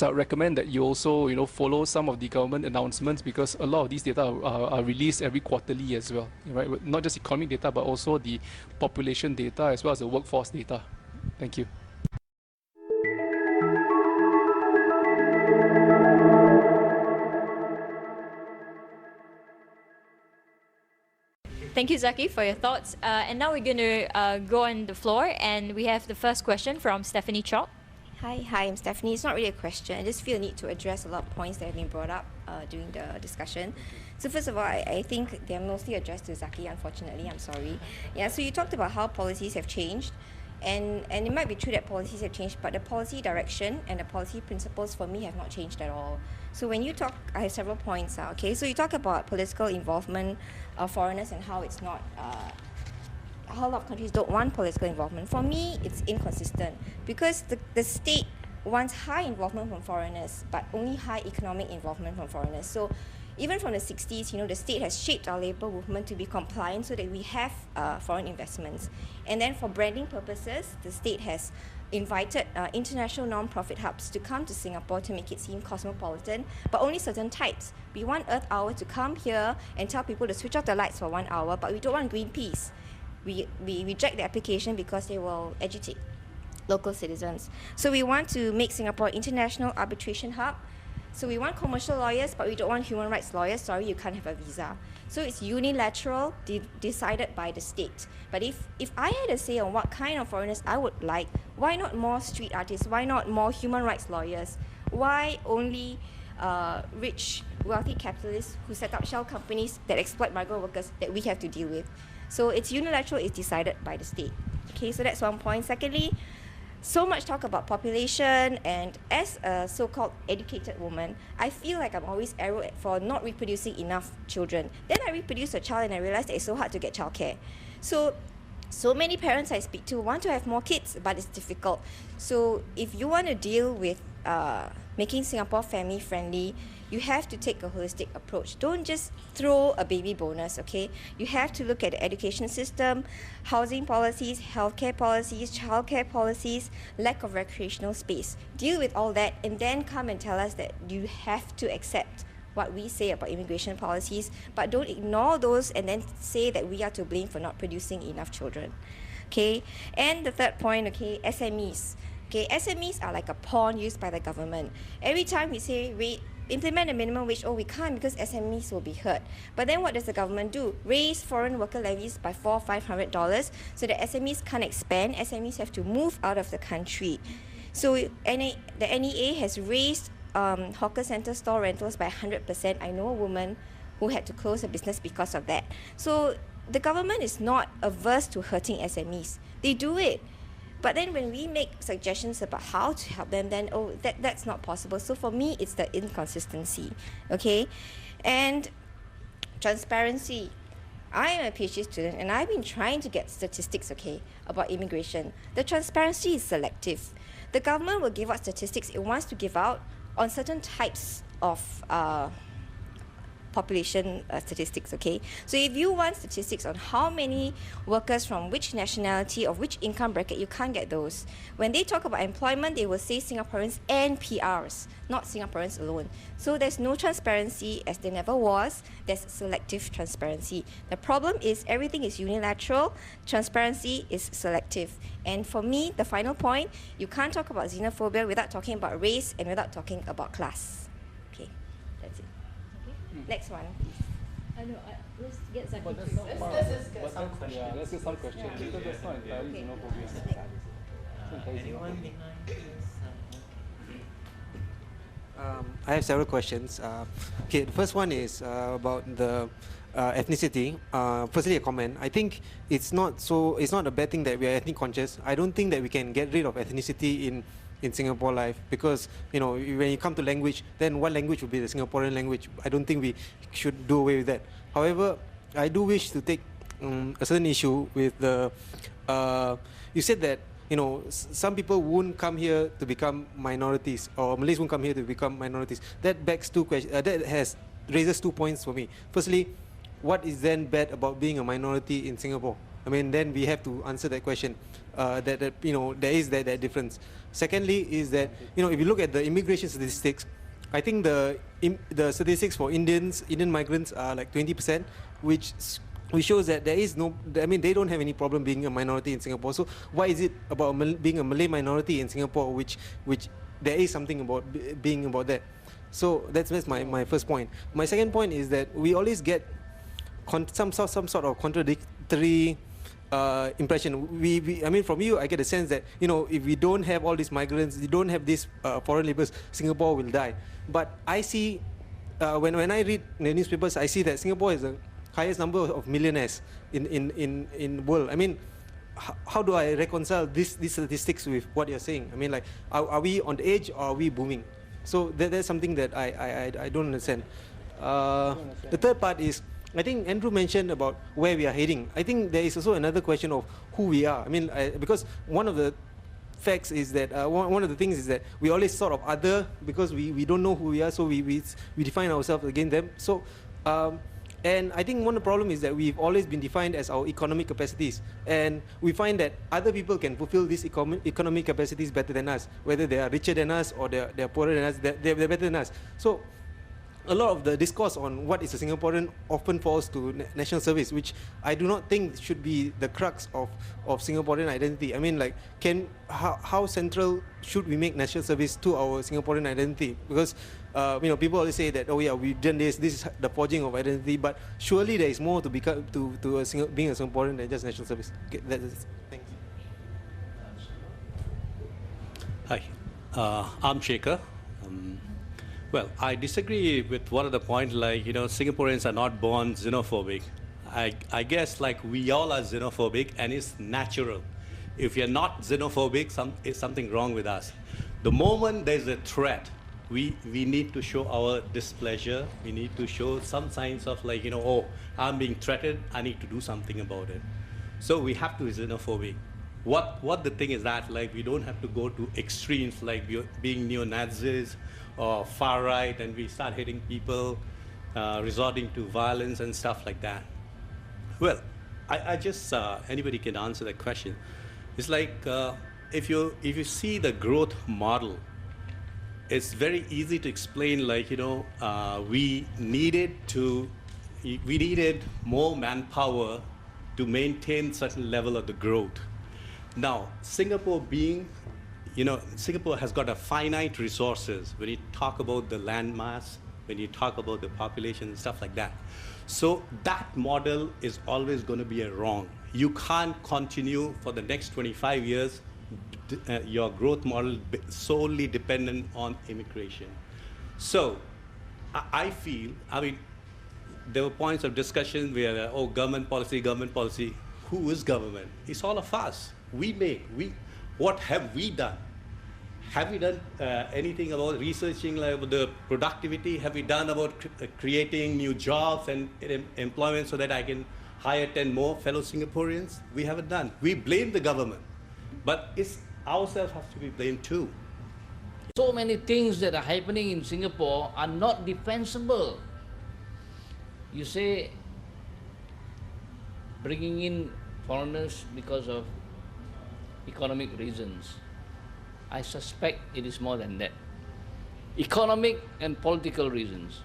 I recommend that you also, follow some of the government announcements, because a lot of these data are released every quarterly as well, right? Not just economic data, but also the population data as well as the workforce data. Thank you. Thank you, Zaki, for your thoughts. And now we're going to go on the floor, and we have the first question from Stephanie Chalk. Hi, I'm Stephanie. It's not really a question. I just feel a need to address a lot of points that have been brought up during the discussion. So first of all, I think they're mostly addressed to Zaki, unfortunately. I'm sorry. Yeah, so you talked about how policies have changed. And it might be true that policies have changed, but the policy direction and the policy principles for me have not changed at all. So when you talk, I have several points. Okay, so you talk about political involvement of foreigners and how it's not... how a lot of countries don't want political involvement. For me, it's inconsistent, because the state wants high involvement from foreigners, but only high economic involvement from foreigners. So even from the 60s, the state has shaped our labour movement to be compliant so that we have foreign investments. And then for branding purposes, the state has invited international non-profit hubs to come to Singapore to make it seem cosmopolitan, but only certain types. We want Earth Hour to come here and tell people to switch off the lights for 1 hour, but we don't want Greenpeace. We reject the application because they will agitate local citizens. So we want to make Singapore an international arbitration hub. So we want commercial lawyers, but we don't want human rights lawyers. Sorry, you can't have a visa. So it's unilateral, decided by the state. But if I had a say on what kind of foreigners I would like, why not more street artists? Why not more human rights lawyers? Why only rich, wealthy capitalists who set up shell companies that exploit migrant workers that we have to deal with? So it's unilateral, it's decided by the state. Okay, so that's one point. Secondly, so much talk about population, and as a so-called educated woman, I feel like I'm always arrowed for not reproducing enough children. Then I reproduce a child and I realize that it's so hard to get childcare. So many parents I speak to want to have more kids, but it's difficult. So if you want to deal with making Singapore family friendly, you have to take a holistic approach. Don't just throw a baby bonus, okay? You have to look at the education system, housing policies, healthcare policies, childcare policies, lack of recreational space. Deal with all that and then come and tell us that you have to accept what we say about immigration policies, but don't ignore those and then say that we are to blame for not producing enough children, okay? And the third point, okay, SMEs. Okay, SMEs are like a pawn used by the government. Every time we say implement a minimum wage, we can't because SMEs will be hurt. But then what does the government do? Raise foreign worker levies by $400-500 so that SMEs can't expand. SMEs have to move out of the country. So the NEA has raised hawker center store rentals by 100%. I know a woman who had to close her business because of that. So the government is not averse to hurting SMEs. They do it. But then when we make suggestions about how to help them, then, that's not possible. So for me, it's the inconsistency, okay? And transparency. I am a PhD student, and I've been trying to get statistics, okay, about immigration. The transparency is selective. The government will give out statistics it wants to give out on certain types of population statistics, okay? So if you want statistics on how many workers from which nationality or which income bracket, you can't get those. When they talk about employment, they will say Singaporeans and PRs, not Singaporeans alone. So there's no transparency, as there never was. There's selective transparency. The problem is everything is unilateral, transparency is selective. And for me, the final point, you can't talk about xenophobia without talking about race and without talking about class. Okay, that's it. Okay. Next one, please. Let's get Zaki. Let's get some questions. Because that's not entirely xenophobia. Anyone behind this? I have several questions. Okay, the first one is about the ethnicity. Firstly, a comment. I think it's not a bad thing that we are ethnic conscious. I don't think that we can get rid of ethnicity in Singapore life, because when you come to language, then what language would be the Singaporean language? I don't think we should do away with that. However, I do wish to take a certain issue with the. You said that some people won't come here to become minorities, or Malays won't come here to become minorities. That begs two questions. Raises 2 points for me. Firstly, what is then bad about being a minority in Singapore? I mean, then we have to answer that question. That there is that difference. Secondly, is that if you look at the immigration statistics, I think the statistics for Indian migrants are like 20%, which shows that there is no. I mean, they don't have any problem being a minority in Singapore. So why is it about being a Malay minority in Singapore, which there is something about being about that? So that's my first point. My second point is that we always get some sort of contradictory impression. I mean, from you, I get a sense that if we don't have all these migrants, we don't have these foreign laborers, Singapore will die. But I see when I read the newspapers, I see that Singapore is the highest number of millionaires in world. I mean, how do I reconcile these statistics with what you're saying? I mean, like, are we on the edge or are we booming? So that's something that I don't understand. The third part is, I think Andrew mentioned about where we are heading. I think there is also another question of who we are. I mean, because one of the facts is that one of the things is that we always sort of other, because we don't know who we are, so we define ourselves against them. So and I think one of the problem is that we've always been defined as our economic capacities, and we find that other people can fulfill these economic capacities better than us, whether they are richer than us or they're poorer than us, they're better than us. So a lot of the discourse on what is a Singaporean often falls to national service, which I do not think should be the crux of Singaporean identity. I mean, like, how central should we make national service to our Singaporean identity? Because people always say that, oh yeah, we've done this is the forging of identity, but surely there is more to become being a Singaporean than just national service. Okay, that's it. Thanks. Hi, I'm Shekhar. Well, I disagree with one of the points, like, Singaporeans are not born xenophobic. I guess, like, we all are xenophobic, and it's natural. If you're not xenophobic, is something wrong with us. The moment there's a threat, we need to show our displeasure. We need to show some signs of, like, oh, I'm being threatened, I need to do something about it. So we have to be xenophobic. What the thing is that, like, we don't have to go to extremes, like being neo-Nazis or far right, and we start hitting people, resorting to violence and stuff like that. Well, I just anybody can answer that question. It's like if you see the growth model, it's very easy to explain. Like, we needed more manpower to maintain certain level of the growth. Now, Singapore has got a finite resources when you talk about the land mass, when you talk about the population and stuff like that. So that model is always going to be wrong. You can't continue for the next 25 years your growth model solely dependent on immigration. So I feel, there were points of discussion where, government policy. Who is government? It's all of us. What have we done? Have we done anything about researching about the productivity? Have we done about creating new jobs and employment so that I can hire 10 more fellow Singaporeans? We haven't done. We blame the government, but it's ourselves have to be blamed too. So many things that are happening in Singapore are not defensible. You say bringing in foreigners because of economic reasons. I suspect it is more than that. Economic and political reasons.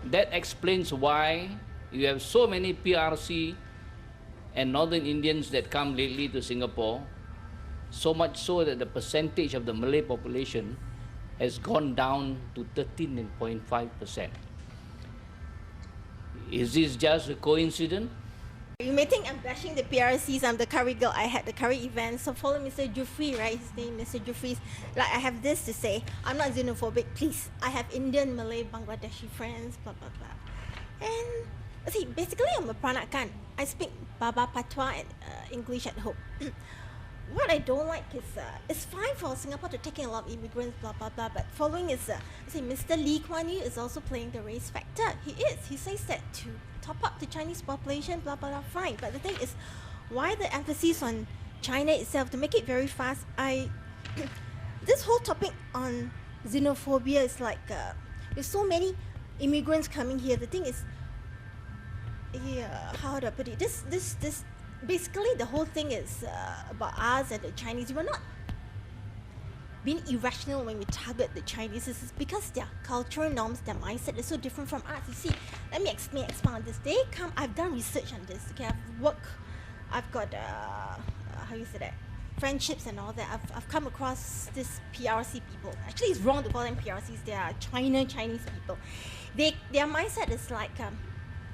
That explains why you have so many PRC and Northern Indians that come lately to Singapore, so much so that the percentage of the Malay population has gone down to 13.5%. Is this just a coincidence? You may think I'm bashing the PRCs. I'm the curry girl. I had the curry event. So follow Mr. Jufri, right? His name, Mr. Jufri's. Like, I have this to say. I'm not xenophobic, please. I have Indian, Malay, Bangladeshi friends, blah, blah, blah. And see, basically I'm a Peranakan. I speak Baba Patois and English at home. What I don't like is, it's fine for Singapore to take in a lot of immigrants, blah, blah, blah, but following is, Mr. Lee Kuan Yew is also playing the race factor. He is. He says that to top up the Chinese population, blah, blah, blah, fine. But the thing is, why the emphasis on China itself? To make it very fast, this whole topic on xenophobia is like, there's so many immigrants coming here. The thing is, how do I put it? This basically the whole thing is about us and the Chinese. We're not being irrational when we target the Chinese. This is because their cultural norms, their mindset is so different from us. You see, let me expound on this. They come, I've done research on this. Okay, I've got how you say that, friendships and all that. I've come across this PRC people. Actually, it's wrong to call them PRCs. They are Chinese people. Their mindset is like,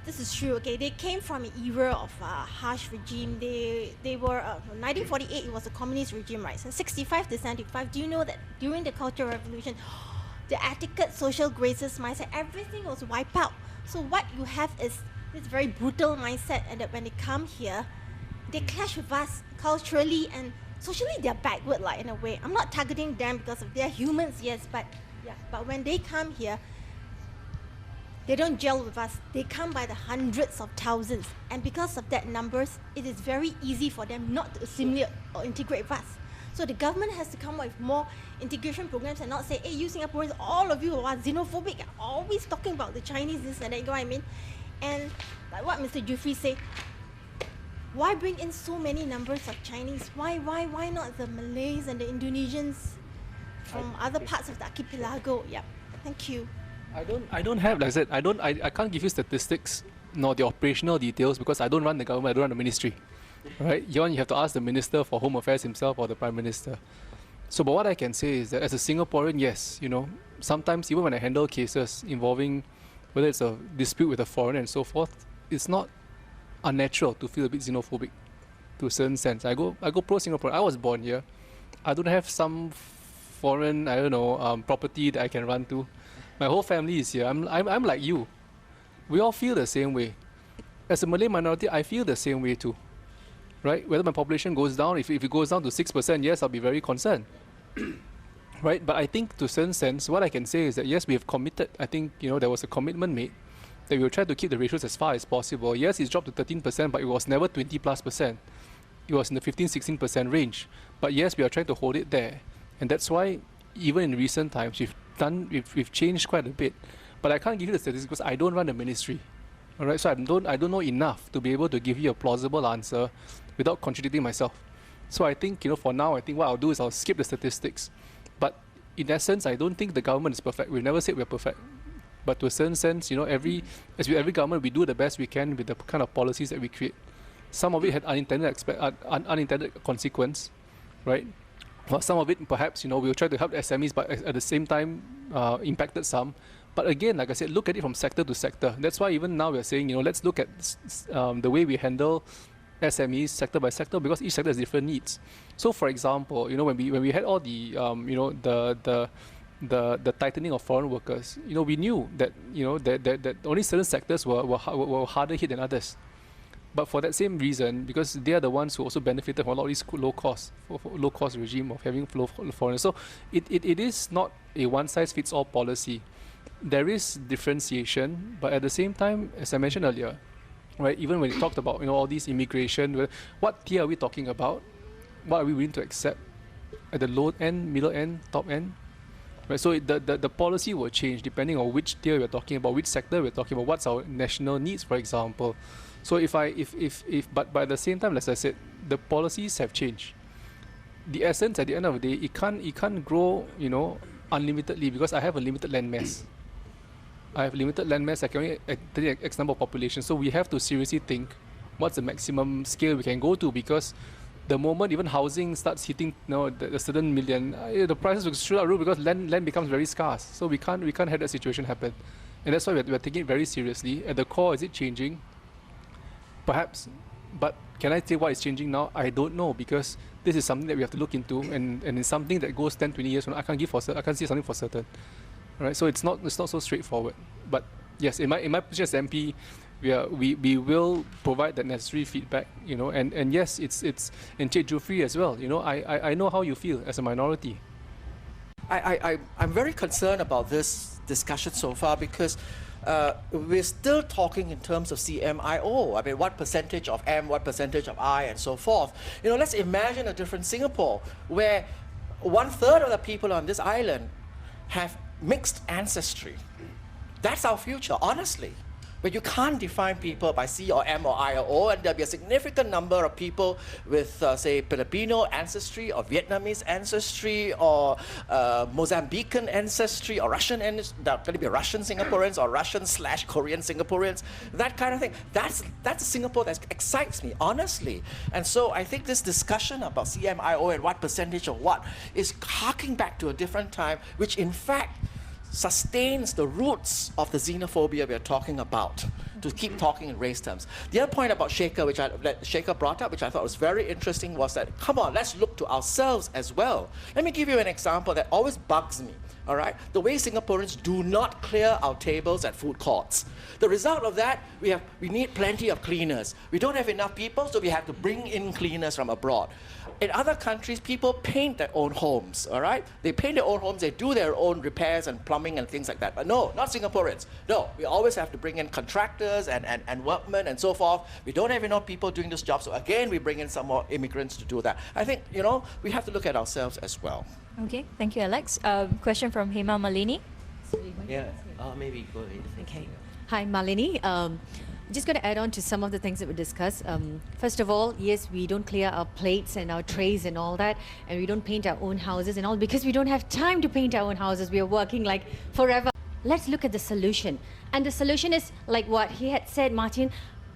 this is true, okay? They came from an era of harsh regime. They were 1948. It was a communist regime, right? So 65 to 75. Do you know that during the Cultural Revolution, the etiquette, social graces mindset, everything was wiped out. So what you have is this very brutal mindset, and that when they come here, they clash with us culturally and socially. They're backward, like, in a way. I'm not targeting them because of they're humans, yes, but yeah. But when they come here, they don't gel with us. They come by the hundreds of thousands. And because of that numbers, it is very easy for them not to assimilate or integrate with us. So the government has to come up with more integration programs and not say, hey, you Singaporeans, all of you are xenophobic, always talking about the Chinese, this and that, you know what I mean? And like what Mr. Jufri said, why bring in so many numbers of Chinese? Why not the Malays and the Indonesians from other parts of the archipelago? Yeah, thank you. I don't have, like I said, I can't give you statistics nor the operational details because I don't run the government, I don't run the ministry. Right? You have to ask the Minister for Home Affairs himself or the Prime Minister. So, but what I can say is that as a Singaporean, yes, sometimes even when I handle cases involving whether it's a dispute with a foreigner and so forth, it's not unnatural to feel a bit xenophobic to a certain sense. I go pro-Singapore. I was born here. I don't have some foreign, property that I can run to. My whole family is here. I'm like you. We all feel the same way. As a Malay minority, I feel the same way too. Right? Whether my population goes down, if it goes down to 6%, yes, I'll be very concerned. Right? But I think to a certain sense, what I can say is that yes, we have committed. I think, there was a commitment made that we will try to keep the ratios as far as possible. Yes, it's dropped to 13%, but it was never 20+%. It was in the 15-16% range. But yes, we are trying to hold it there. And that's why even in recent times, we've changed quite a bit, but I can't give you the statistics because I don't run the ministry. All right, so I don't know enough to be able to give you a plausible answer without contradicting myself. So I think for now, I think what I'll do is I'll skip the statistics. But in essence, I don't think the government is perfect. We've never said we're perfect, but to a certain sense, as with every government, we do the best we can with the kind of policies that we create. Some of it had unintended consequence, right? Well, some of it, perhaps, we'll try to help the SMEs, but at the same time, impacted some. But again, like I said, look at it from sector to sector. That's why even now we're saying, let's look at the way we handle SMEs sector by sector because each sector has different needs. So, for example, when we had all the, the tightening of foreign workers, we knew that, that only certain sectors were harder hit than others. But for that same reason, because they are the ones who also benefited from a lot of this low cost regime of having flow of foreigners. So it is not a one-size-fits-all policy. There is differentiation, but at the same time, as I mentioned earlier, right? Even when we talked about all these immigration, what tier are we talking about? What are we willing to accept at the low end, middle end, top end? Right? So the policy will change depending on which tier we're talking about, which sector we're talking about, what's our national needs, for example. So but at the same time, as I said, the policies have changed. The essence at the end of the day, it can't grow, unlimitedly, because I have a limited land mass. I have limited land mass. I can only take X number of population. So we have to seriously think what's the maximum scale we can go to, because the moment even housing starts hitting the certain million, the prices will shoot out the roof because land becomes very scarce. So we can't have that situation happen, and that's why we're taking it very seriously. At the core, is it changing? Perhaps, but can I say what is changing now? I don't know, because this is something that we have to look into, and it's something that goes 10, 20 years from now. I can't say something for certain. Right? So it's not so straightforward. But yes, in my position as MP, we will provide the necessary feedback, and yes, it's in Cik Jufri as well. I know how you feel as a minority. I'm very concerned about this discussion so far, because we're still talking in terms of CMIO. I mean, what percentage of M, what percentage of I, and so forth. Let's imagine a different Singapore where 1/3 of the people on this island have mixed ancestry. That's our future, honestly. But you can't define people by C or M or I or O, and there'll be a significant number of people with, say, Filipino ancestry or Vietnamese ancestry or Mozambican ancestry or Russian ancestry. There's going to be Russian Singaporeans or Russian/Korean Singaporeans, that kind of thing. That's a Singapore that excites me, honestly. And so I think this discussion about CMIO and what percentage of what is harking back to a different time, which in fact sustains the roots of the xenophobia we're talking about, to keep talking in race terms. The other point about Shekhar, that Shekhar brought up, which I thought was very interesting, was that, come on, let's look to ourselves as well. Let me give you an example that always bugs me, all right? The way Singaporeans do not clear our tables at food courts. The result of that, we need plenty of cleaners. We don't have enough people, so we have to bring in cleaners from abroad. In other countries, people paint their own homes, all right? They paint their own homes, they do their own repairs and plumbing and things like that. But no, not Singaporeans. No, we always have to bring in contractors and workmen and so forth. We don't have enough people doing this job, so again, we bring in some more immigrants to do that. I think, we have to look at ourselves as well. Okay, thank you, Alex. Question from Hema Malini. Yeah, maybe go ahead. Okay. Hi, Malini. Just going to add on to some of the things that we discussed. First of all, yes, we don't clear our plates and our trays and all that, and we don't paint our own houses and all, because we don't have time to paint our own houses. We are working like forever. Let's look at the solution. And the solution is like what he had said, Martin.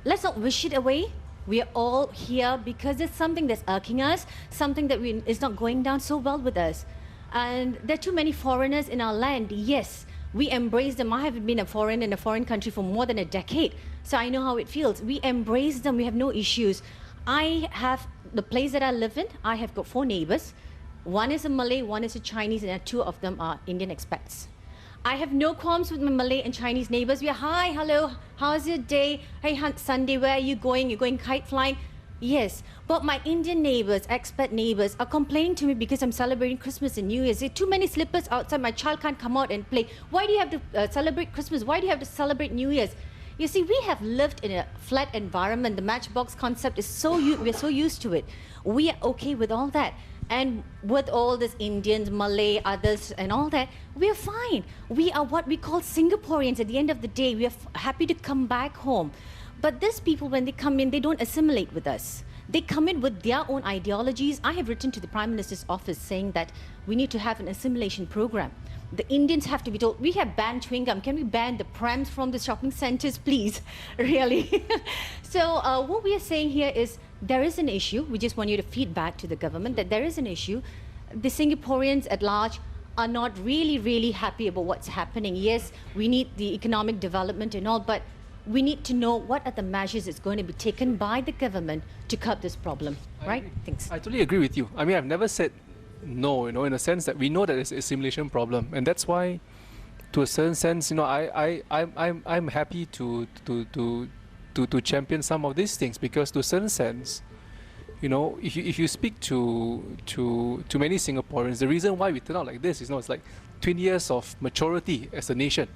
Let's not wish it away. We are all here because there's something that's irking us, something that is not going down so well with us. And there are too many foreigners in our land. Yes, we embrace them. I have been in a foreign country for more than a decade, so I know how it feels. We embrace them. We have no issues. I have the place that I live in. I have got 4 neighbors. One is a Malay, one is a Chinese, and 2 of them are Indian expats. I have no qualms with my Malay and Chinese neighbors. We are, hi, hello, how's your day? Hey, Sunday, where are you going? You're going kite flying? Yes, but my Indian neighbors, expat neighbors, are complaining to me because I'm celebrating Christmas and New Year's. There are too many slippers outside. My child can't come out and play. Why do you have to celebrate Christmas? Why do you have to celebrate New Year's? You see, we have lived in a flat environment. The matchbox concept is we're so used to it. We are okay with all that. And with all these Indians, Malay, others, and all that, we are fine. We are what we call Singaporeans. At the end of the day, we are happy to come back home. But these people, when they come in, they don't assimilate with us. They come in with their own ideologies. I have written to the Prime Minister's office saying that we need to have an assimilation program. The Indians have to be told, we have banned chewing gum. Can we ban the prams from the shopping centers, please? Really? So what we are saying here is there is an issue. We just want you to feed back to the government that there is an issue. The Singaporeans at large are not really happy about what's happening. Yes, we need the economic development and all, but we need to know what are the measures that's going to be taken by the government to curb this problem, right? Thanks. I totally agree with you. I mean, I've never said no, in a sense that we know that it's a assimilation problem, and that's why, to a certain sense, I'm happy to champion some of these things, because to a certain sense, if you speak to many Singaporeans, the reason why we turn out like this is, it's like 20 years of maturity as a nation.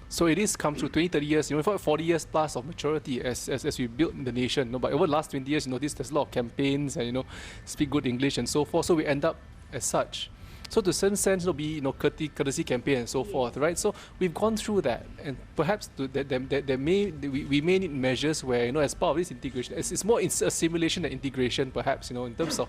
So it is come through 20, 30 years, 40 years plus of maturity as we built the nation. But over the last 20 years, there's a lot of campaigns and, speak good English and so forth. So we end up as such. So to a certain sense, it'll be courtesy campaign and so forth, right? So we've gone through that, and perhaps we may need measures where as part of this integration, it's more assimilation than integration, perhaps in terms of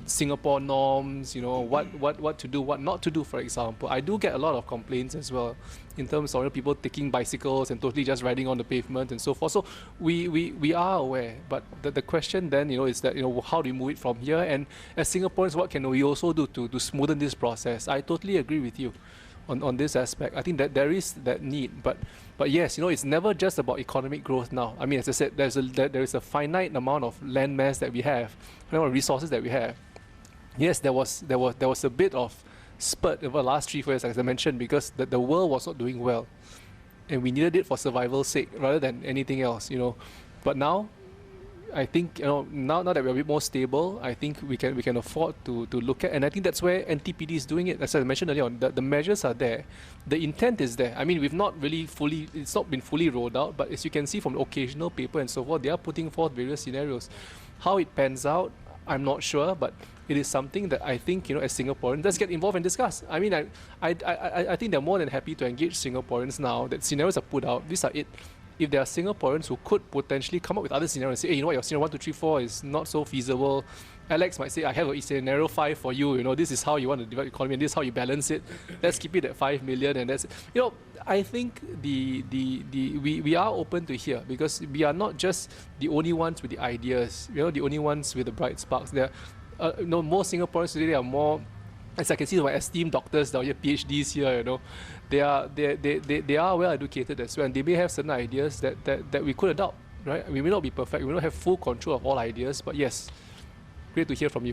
Singapore norms, what to do, what not to do, for example. I do get a lot of complaints as well in terms of people taking bicycles and totally just riding on the pavement and so forth. So we are aware, but the question then is that how do we move it from here, and as Singaporeans, what can we also do to smoothen this process? I totally agree with you on this aspect. I think that there is that need, but yes, it's never just about economic growth now. I mean, as I said, there is a finite amount of land mass that we have, amount of resources that we have. Yes, there was a bit of spurt over the last 3-4 years, as I mentioned, because the world was not doing well, and we needed it for survival's sake rather than anything else. But now, I think now that we're a bit more stable, I think we can afford to look at, and I think that's where NTPD is doing it. As I mentioned earlier on, the measures are there, the intent is there. I mean, it's not been fully rolled out, but as you can see from the occasional paper and so forth, they are putting forth various scenarios. How it pans out, I'm not sure, but it is something that I think as Singaporeans, let's get involved and discuss. I mean, I think they're more than happy to engage Singaporeans now that scenarios are put out. These are it. If there are Singaporeans who could potentially come up with other scenarios and say, hey, your scenario 1, 2, 3, 4 is not so feasible. Alex might say, I have a scenario 5 for you. This is how you want to develop the economy, and this is how you balance it. Let's keep it at 5 million, and that's I think we are open to hear, because we are not just the only ones with the ideas. The only ones with the bright sparks. There, more Singaporeans today are more. As I can see, my esteemed doctors down here, PhDs here, they are well educated as well, and they may have certain ideas that we could adopt, right? We may not be perfect, we may not have full control of all ideas, but yes, great to hear from you.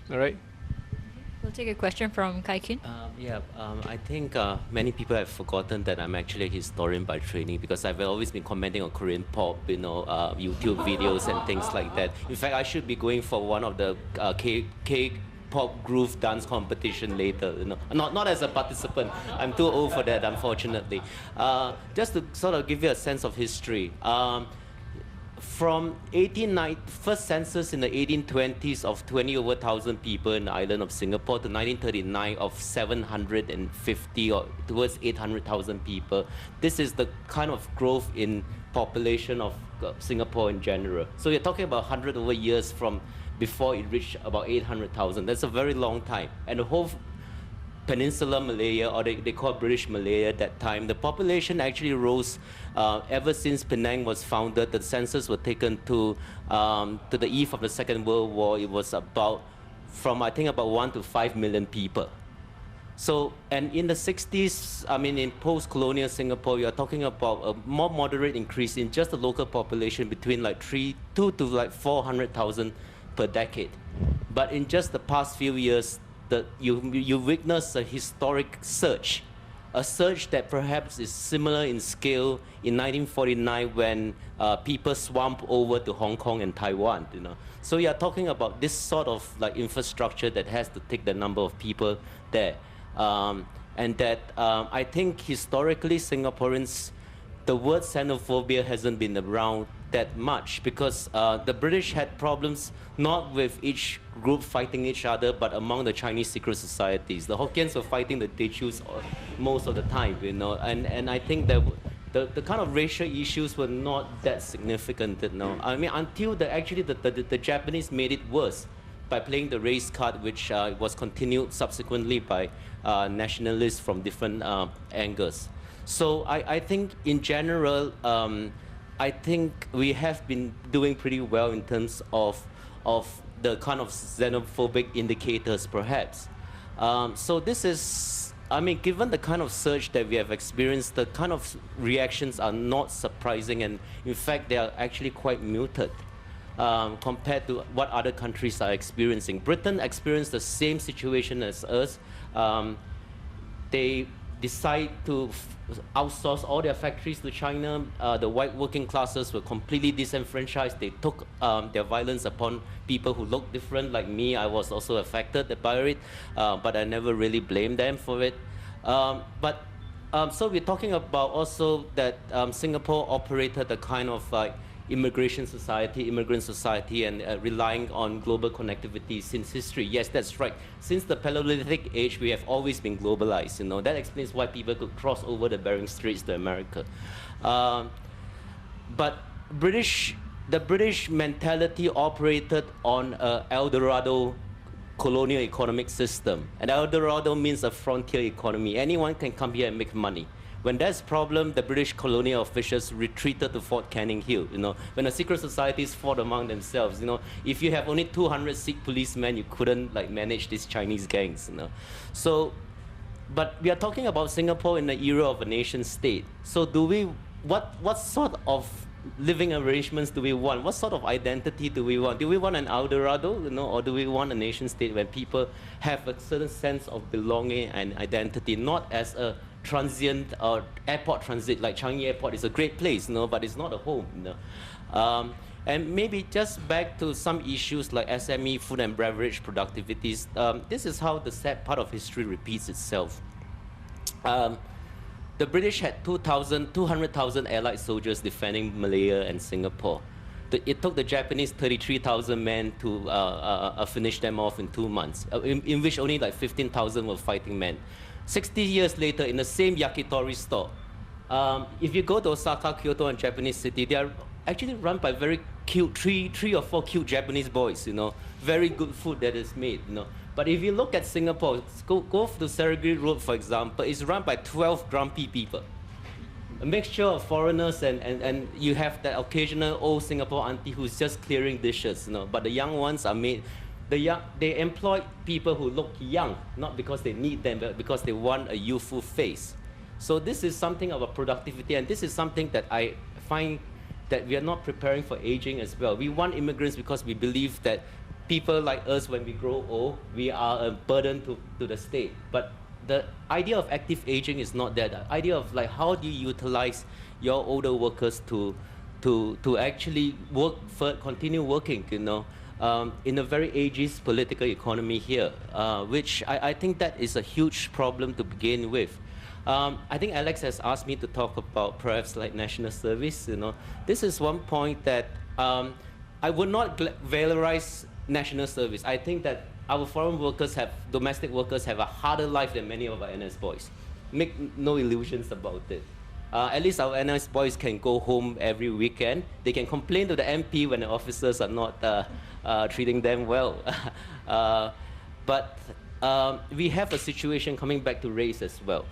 All right. We'll take a question from Kai Kun. I think many people have forgotten that I'm actually a historian by training, because I've always been commenting on Korean pop, YouTube videos and things like that. In fact, I should be going for one of the K-pop groove dance competition later. Not as a participant. I'm too old for that, unfortunately. Just to sort of give you a sense of history. From first census in the 1820s of 20 over 1,000 people in the island of Singapore to 1939 of 750 or towards 800,000 people. This is the kind of growth in population of Singapore in general. So you're talking about 100 over years from before it reached about 800,000. That's a very long time. And the whole Peninsular Malaya, or they call British Malaya at that time, the population actually rose ever since Penang was founded. The census were taken to the eve of the Second World War. It was about 1 to 5 million people. So, and in the 60s, in post-colonial Singapore, you're talking about a more moderate increase in just the local population between 2 to 400,000 per decade. But in just the past few years, you witness a historic surge, a surge that perhaps is similar in scale in 1949 when people swamped over to Hong Kong and Taiwan. So you're talking about this sort of infrastructure that has to take the number of people there, and that I think historically Singaporeans, the word xenophobia hasn't been around that much, because the British had problems not with each group fighting each other, but among the Chinese secret societies. The Hokkiens were fighting the Teochews most of the time, and I think that the kind of racial issues were not that significant, until the Japanese made it worse by playing the race card, which was continued subsequently by nationalists from different angles. So I think in general, I think we have been doing pretty well in terms of the kind of xenophobic indicators, perhaps. So this is, given the kind of surge that we have experienced, the kind of reactions are not surprising, and in fact, they are actually quite muted compared to what other countries are experiencing. Britain experienced the same situation as us. They decide to outsource all their factories to China. The white working classes were completely disenfranchised. They took their violence upon people who looked different, like me. I was also affected by it, but I never really blamed them for it. So we're talking about also that Singapore operated a kind of immigration society, immigrant society, and relying on global connectivity since history. Yes, that's right. Since the Paleolithic age, we have always been globalized. You know, that explains why people could cross over the Bering Straits to America. But the British mentality operated on an El Dorado colonial economic system. And El Dorado means a frontier economy. Anyone can come here and make money. When there's a problem, the British colonial officials retreated to Fort Canning Hill. You know, when the secret societies fought among themselves, you know, if you have only 200 Sikh policemen, you couldn't like manage these Chinese gangs. You know, so, but we are talking about Singapore in the era of a nation state. So, what sort of living arrangements do we want? What sort of identity do we want? Do we want an El Dorado, you know, or do we want a nation state where people have a certain sense of belonging and identity, not as a transient or airport transit, like Changi Airport is a great place, you know, but it's not a home, you know. And maybe just back to some issues like SME, food and beverage productivities. This is how the sad part of history repeats itself. The British had 200,000 allied soldiers defending Malaya and Singapore. It took the Japanese 33,000 men to finish them off in 2 months, in which only like 15,000 were fighting men. 60 years later, in the same yakitori store, if you go to Osaka, Kyoto, and Japanese city, they are actually run by very cute, three or four cute Japanese boys, you know, very good food that is made, you know. But if you look at Singapore, go to Sergiri Road, for example, it's run by 12 grumpy people. A mixture of foreigners and you have that occasional old Singapore auntie who's just clearing dishes, you know, but the young ones are made. They employ people who look young, not because they need them, but because they want a youthful face. So this is something of a productivity, and this is something that I find that we are not preparing for aging as well. We want immigrants because we believe that people like us, when we grow old, we are a burden to the state. But the idea of active aging is not that. The idea of like how do you utilize your older workers to actually continue working, you know. In a very ageist political economy here, which I think that is a huge problem to begin with. I think Alex has asked me to talk about perhaps like national service. You know, this is one point that I would not valorize national service. I think that our foreign workers domestic workers have a harder life than many of our NS boys. Make no illusions about it. At least our NS boys can go home every weekend. They can complain to the MP when the officers are not treating them well. But we have a situation coming back to race as well.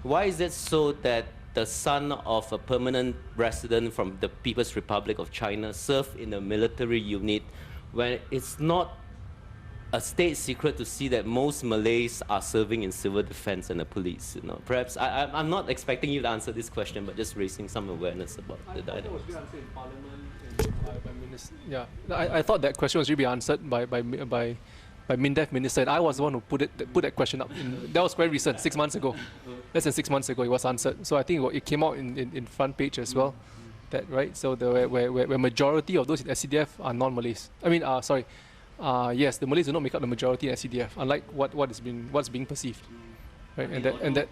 Why is it so that the son of a permanent resident from the People's Republic of China served in a military unit when it's not a state secret to see that most Malays are serving in civil defense and the police? You know, perhaps I'm not expecting you to answer this question, but just raising some awareness about the dynamics. Yeah, I thought that question was really answered by MINDEF minister, and I was the one who put that question up. That was very recent, 6 months ago. Less than 6 months ago, it was answered. So I think it came out in front page as well. That right. So where majority of those in SCDF are non-Malays. I mean, sorry. Yes, the Malays do not make up the majority in SCDF, unlike what's being perceived. Right? And that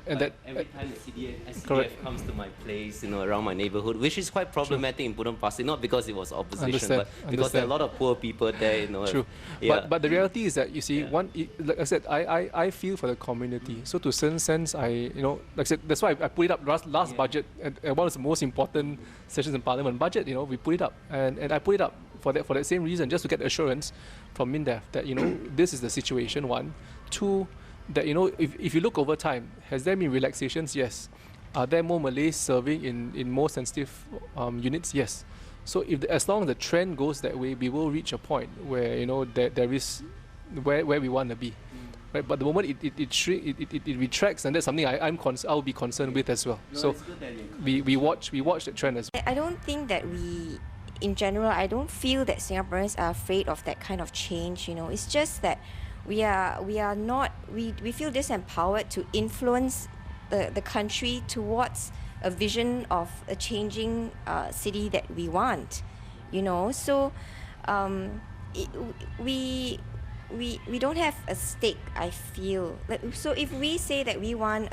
every time the SCDF comes to my place, you know, around my neighborhood, which is quite problematic in Budon Pasir, not because it was opposition, but because there are a lot of poor people there, you know. True. Yeah. But the reality is that, you see, like I said, I feel for the community. So to a certain sense, like I said, that's why I put it up last budget, and one of the most important sessions in Parliament, budget, you know, we put it up. And I put it up for that same reason, just to get assurance from MINDEF that, you know, this is the situation, one. Two, that, you know, if you look over time, has there been relaxations? Yes. Are there more Malays serving in more sensitive units? Yes. So as long as the trend goes that way, we will reach a point where, you know, there is where we want to be. Right? But the moment it retracts, and that's something I'll be concerned with as well. No, so we watch the trend as well. I don't think that in general, I don't feel that Singaporeans are afraid of that kind of change. You know, it's just that we feel disempowered to influence the country towards a vision of a changing city that we want. You know, so we don't have a stake, I feel. So if we say that we want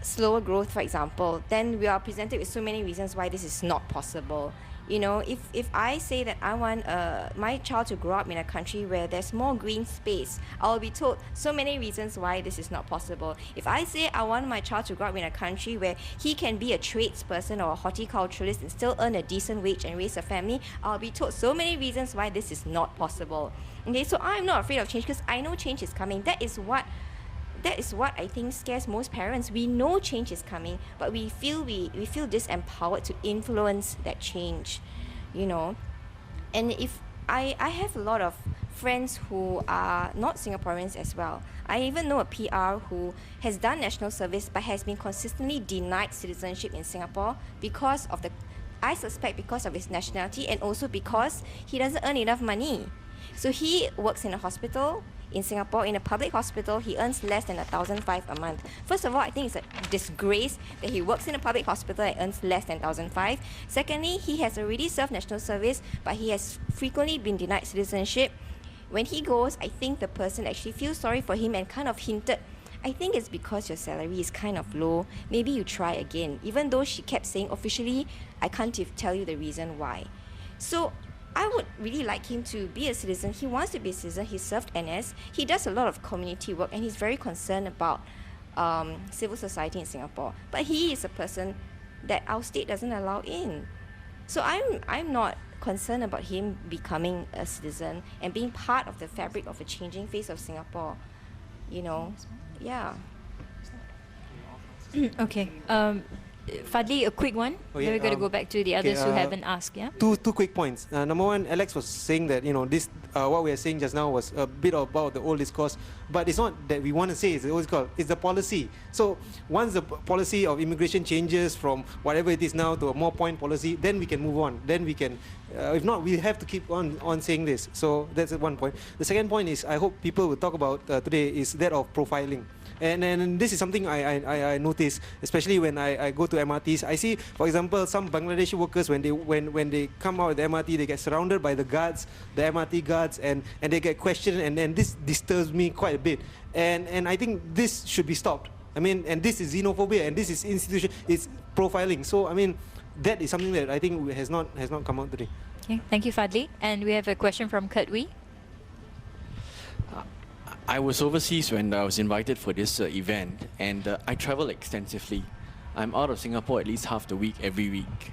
slower growth, for example, then we are presented with so many reasons why this is not possible. You know, if I say that I want my child to grow up in a country where there's more green space, I'll be told so many reasons why this is not possible. If I say I want my child to grow up in a country where he can be a tradesperson or a horticulturalist and still earn a decent wage and raise a family, I'll be told so many reasons why this is not possible. Okay, so I'm not afraid of change because I know change is coming. That is what I think scares most parents. We know change is coming, but we feel disempowered to influence that change, you know. And if I have a lot of friends who are not Singaporeans as well. I even know a PR who has done national service but has been consistently denied citizenship in Singapore because of I suspect because of his nationality and also because he doesn't earn enough money. So he works in a hospital in Singapore, in a public hospital. He earns less than 1,500 a month. First of all, I think it's a disgrace that he works in a public hospital and earns less than 1,500. Secondly, he has already served national service, but he has frequently been denied citizenship. When he goes, I think the person actually feels sorry for him and kind of hinted, I think it's because your salary is kind of low. Maybe you try again. Even though she kept saying officially, I can't tell you the reason why. So I would really like him to be a citizen. He wants to be a citizen. He served NS. He does a lot of community work and he's very concerned about civil society in Singapore. But he is a person that our state doesn't allow in. So I'm not concerned about him becoming a citizen and being part of the fabric of a changing face of Singapore. You know, yeah. Okay. Fadli, a quick one. Okay, Then we're going to go back to the others who haven't asked. Yeah. Two quick points. Number one, Alex was saying that this what we are saying just now was a bit about the old discourse, but it's not that we want to say it's the old discourse. It's the policy. So once the policy of immigration changes from whatever it is now to a more point policy, then we can move on. Then we can. If not, we have to keep on saying this. So that's one point. The second point is I hope people will talk about today is that of profiling. And this is something I notice, especially when I go to MRTs. I see, for example, some Bangladeshi workers when they come out of the MRT, they get surrounded by the guards, the MRT guards, and they get questioned, and this disturbs me quite a bit. And I think this should be stopped. I mean, and this is xenophobia, and this is it's profiling. So I mean, that is something that I think has not come out today. Okay, thank you, Fadli. And we have a question from Kurt Wee. I was overseas when I was invited for this event, and I travel extensively. I'm out of Singapore at least half the week every week.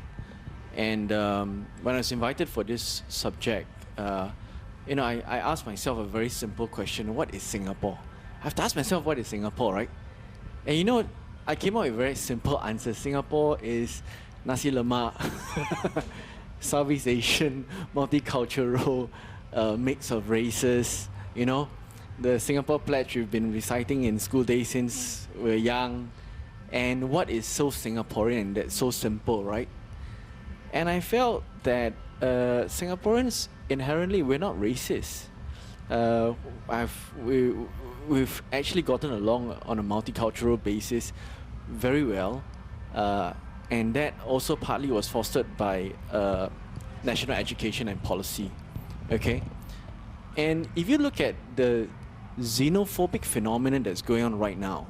And when I was invited for this subject, I asked myself a very simple question: what is Singapore? I have to ask myself, what is Singapore, right? And I came up with a very simple answer. Singapore is nasi lemak, Southeast Asian, multicultural, mix of races, The Singapore Pledge we've been reciting in school days since we're young. And what is so Singaporean that's so simple, right? And I felt that Singaporeans inherently, we're not racist. We've actually gotten along on a multicultural basis very well. And that also partly was fostered by national education and policy. Okay? And if you look at the xenophobic phenomenon that's going on right now,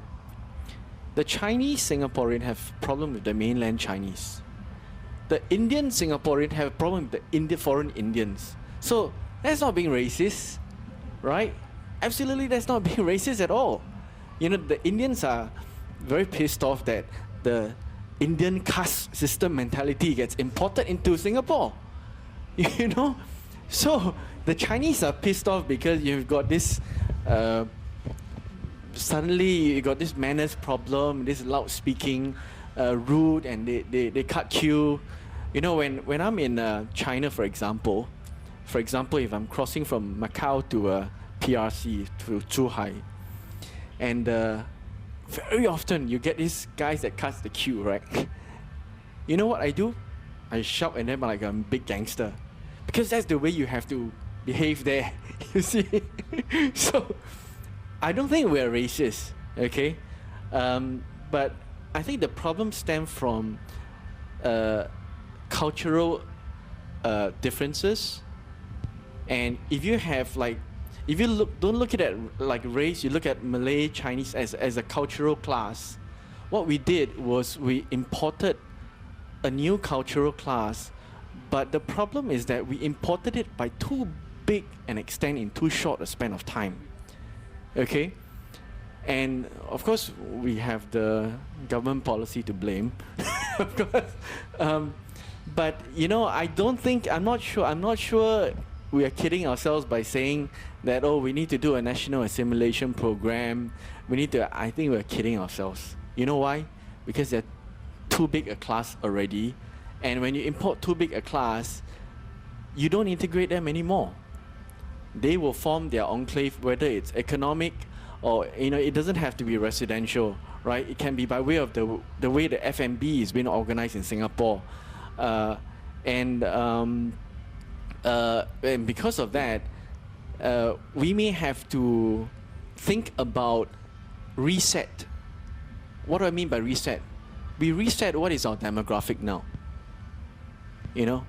the Chinese Singaporean have a problem with the mainland Chinese. The Indian Singaporean have a problem with the foreign Indians. So that's not being racist, right? Absolutely, that's not being racist at all. The Indians are very pissed off that the Indian caste system mentality gets imported into Singapore. So the Chinese are pissed off because you've got this suddenly you got this manners problem, this loud speaking, rude, and they cut queue. When I'm in China, for example, if I'm crossing from Macau to PRC to Zhuhai, and very often you get these guys that cuts the queue, right? You know what I do? I shout at them like I'm a big gangster, because that's the way you have to behave there. You see? So I don't think we're racist, okay? But I think the problem stems from cultural differences. And if you have don't look at it like race, you look at Malay, Chinese as a cultural class, what we did was we imported a new cultural class, but the problem is that we imported it by too big an extent in too short a span of time. Okay? And of course, we have the government policy to blame, of course. But you know, I'm not sure we are kidding ourselves by saying that, oh, we need to do a national assimilation program. I think we're kidding ourselves. You know why? Because they're too big a class already. And when you import too big a class, you don't integrate them anymore. They will form their enclave, whether it's economic or, you know, it doesn't have to be residential, right? It can be by way of the way the F&B is being organized in Singapore. And because of that, we may have to think about reset. What do I mean by reset? We reset what is our demographic now. You know,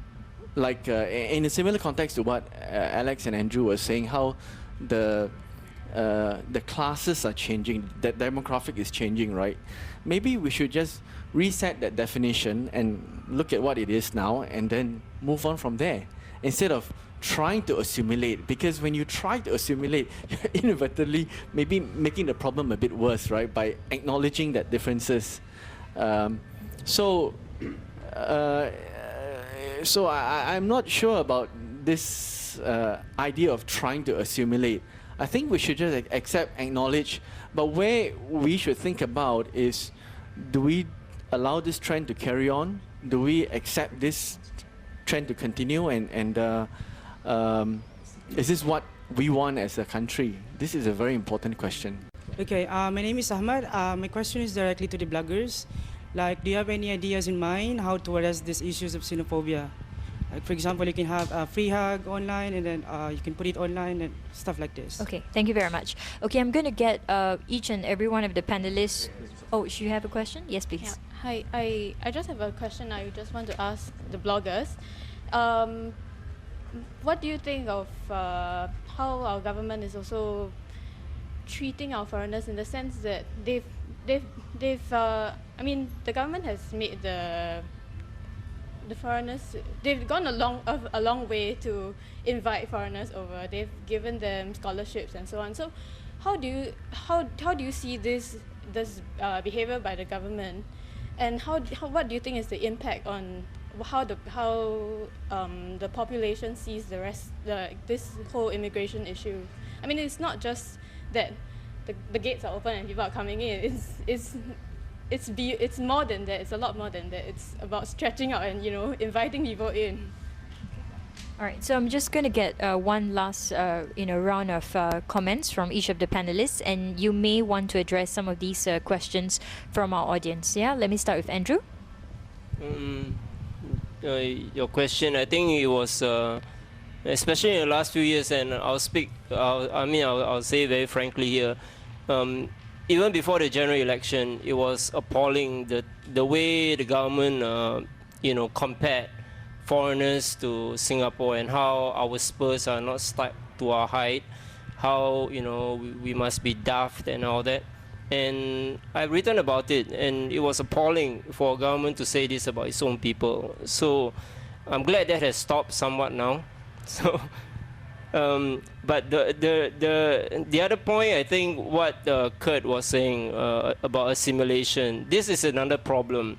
like in a similar context to what Alex and Andrew were saying, how the classes are changing, that demographic is changing, right? Maybe we should just reset that definition and look at what it is now and then move on from there, instead of trying to assimilate. Because when you try to assimilate, you're inadvertently maybe making the problem a bit worse, right? By acknowledging that differences. So I'm not sure about this idea of trying to assimilate. I think we should just accept, acknowledge, but where we should think about is, do we allow this trend to carry on? Do we accept this trend to continue? And is this what we want as a country? This is a very important question. Okay, my name is Ahmad. My question is directly to the bloggers. Like, do you have any ideas in mind how to address these issues of xenophobia? Like, for example, you can have a free hug online, and then you can put it online and stuff like this. Okay, thank you very much. Okay, I'm going to get each and every one of the panelists. Oh, should you have a question? Yes, please. Yeah. Hi, I just have a question I just want to ask the bloggers. What do you think of how our government is also treating our foreigners, in the sense that I mean, the government has made the foreigners, they've gone a long way to invite foreigners over. They've given them scholarships and so on. So how do you see this behavior by the government, and what do you think is the impact on how the population sees this whole immigration issue? I mean, it's not just that the gates are open and people are coming in. It's more than that. It's a lot more than that. It's about stretching out and, you know, inviting people in. All right, so I'm just going to get one last round of comments from each of the panelists, and you may want to address some of these questions from our audience. Yeah, let me start with Andrew. Your question, I think it was, especially in the last few years, and I'll say very frankly here, even before the general election, it was appalling the way the government, compared foreigners to Singapore, and how our spurs are not stuck to our height, how we must be daft and all that. And I've written about it, and it was appalling for a government to say this about its own people. So I'm glad that has stopped somewhat now. So, but the other point, I think what Kurt was saying about assimilation, this is another problem,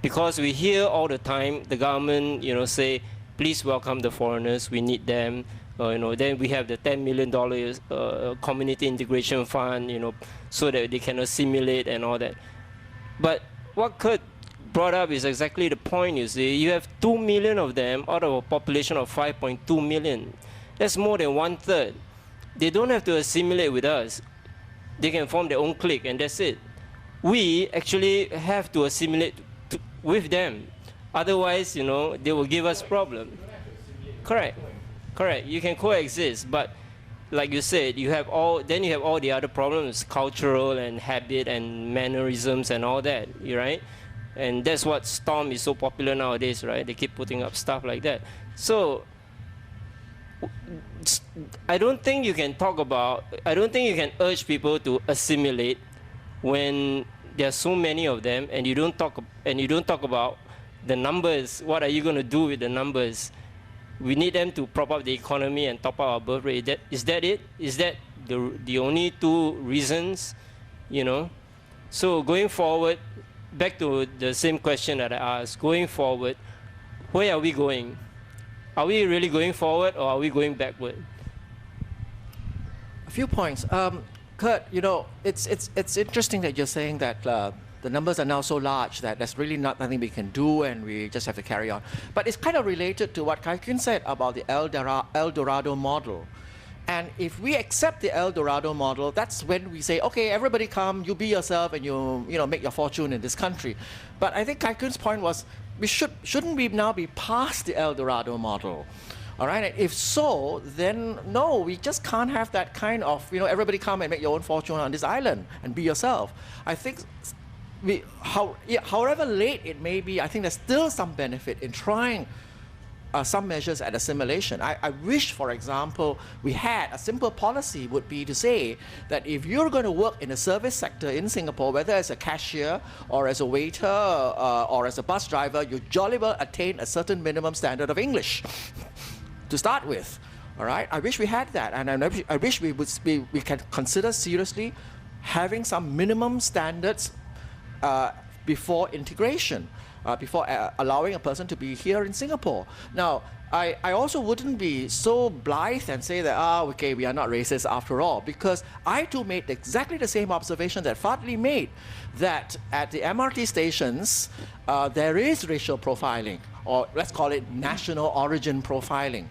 because we hear all the time the government, say, please welcome the foreigners, we need them. Then we have the $10 million community integration fund, so that they can assimilate and all that. But what Kurt brought up is exactly the point. You see, you have 2 million of them out of a population of 5.2 million. That's more than 1/3. They don't have to assimilate with us. They can form their own clique, and that's it. We actually have to assimilate with them. Otherwise, they will give us problem. Correct. You can coexist, but like you said, you have all the other problems, cultural and habit and mannerisms and all that, right? And that's what Storm is so popular nowadays, right? They keep putting up stuff like that. So I don't think you can urge people to assimilate when there are so many of them, and you don't talk about the numbers. What are you going to do with the numbers? We need them to prop up the economy and top up our birth rate. Is that it? Is that the only two reasons? You know. So going forward, back to the same question that I asked. Going forward, where are we going? Are we really going forward, or are we going backward? A few points. Kurt, you know, it's interesting that you're saying that the numbers are now so large that there's really nothing we can do and we just have to carry on. But it's kind of related to what Kai Kun said about the El Dorado model. And if we accept the El Dorado model, that's when we say, okay, everybody come, you be yourself and you know, make your fortune in this country. But I think Kai Kun's point was, shouldn't we now be past the El Dorado model? All right, and if so, then no, we just can't have that kind of, you know, everybody come and make your own fortune on this island and be yourself. I think however late it may be, I think there's still some benefit in trying some measures at assimilation. I wish, for example, we had a simple policy would be to say that if you're going to work in the service sector in Singapore, whether as a cashier or as a waiter or as a bus driver, you jolly well attain a certain minimum standard of English to start with. All right, I wish we had that, and I wish we can consider seriously having some minimum standards before integration, before allowing a person to be here in Singapore. Now, I also wouldn't be so blithe and say that, okay, we are not racist after all, because I too made exactly the same observation that Fadli made, that at the MRT stations, there is racial profiling, or let's call it national origin profiling.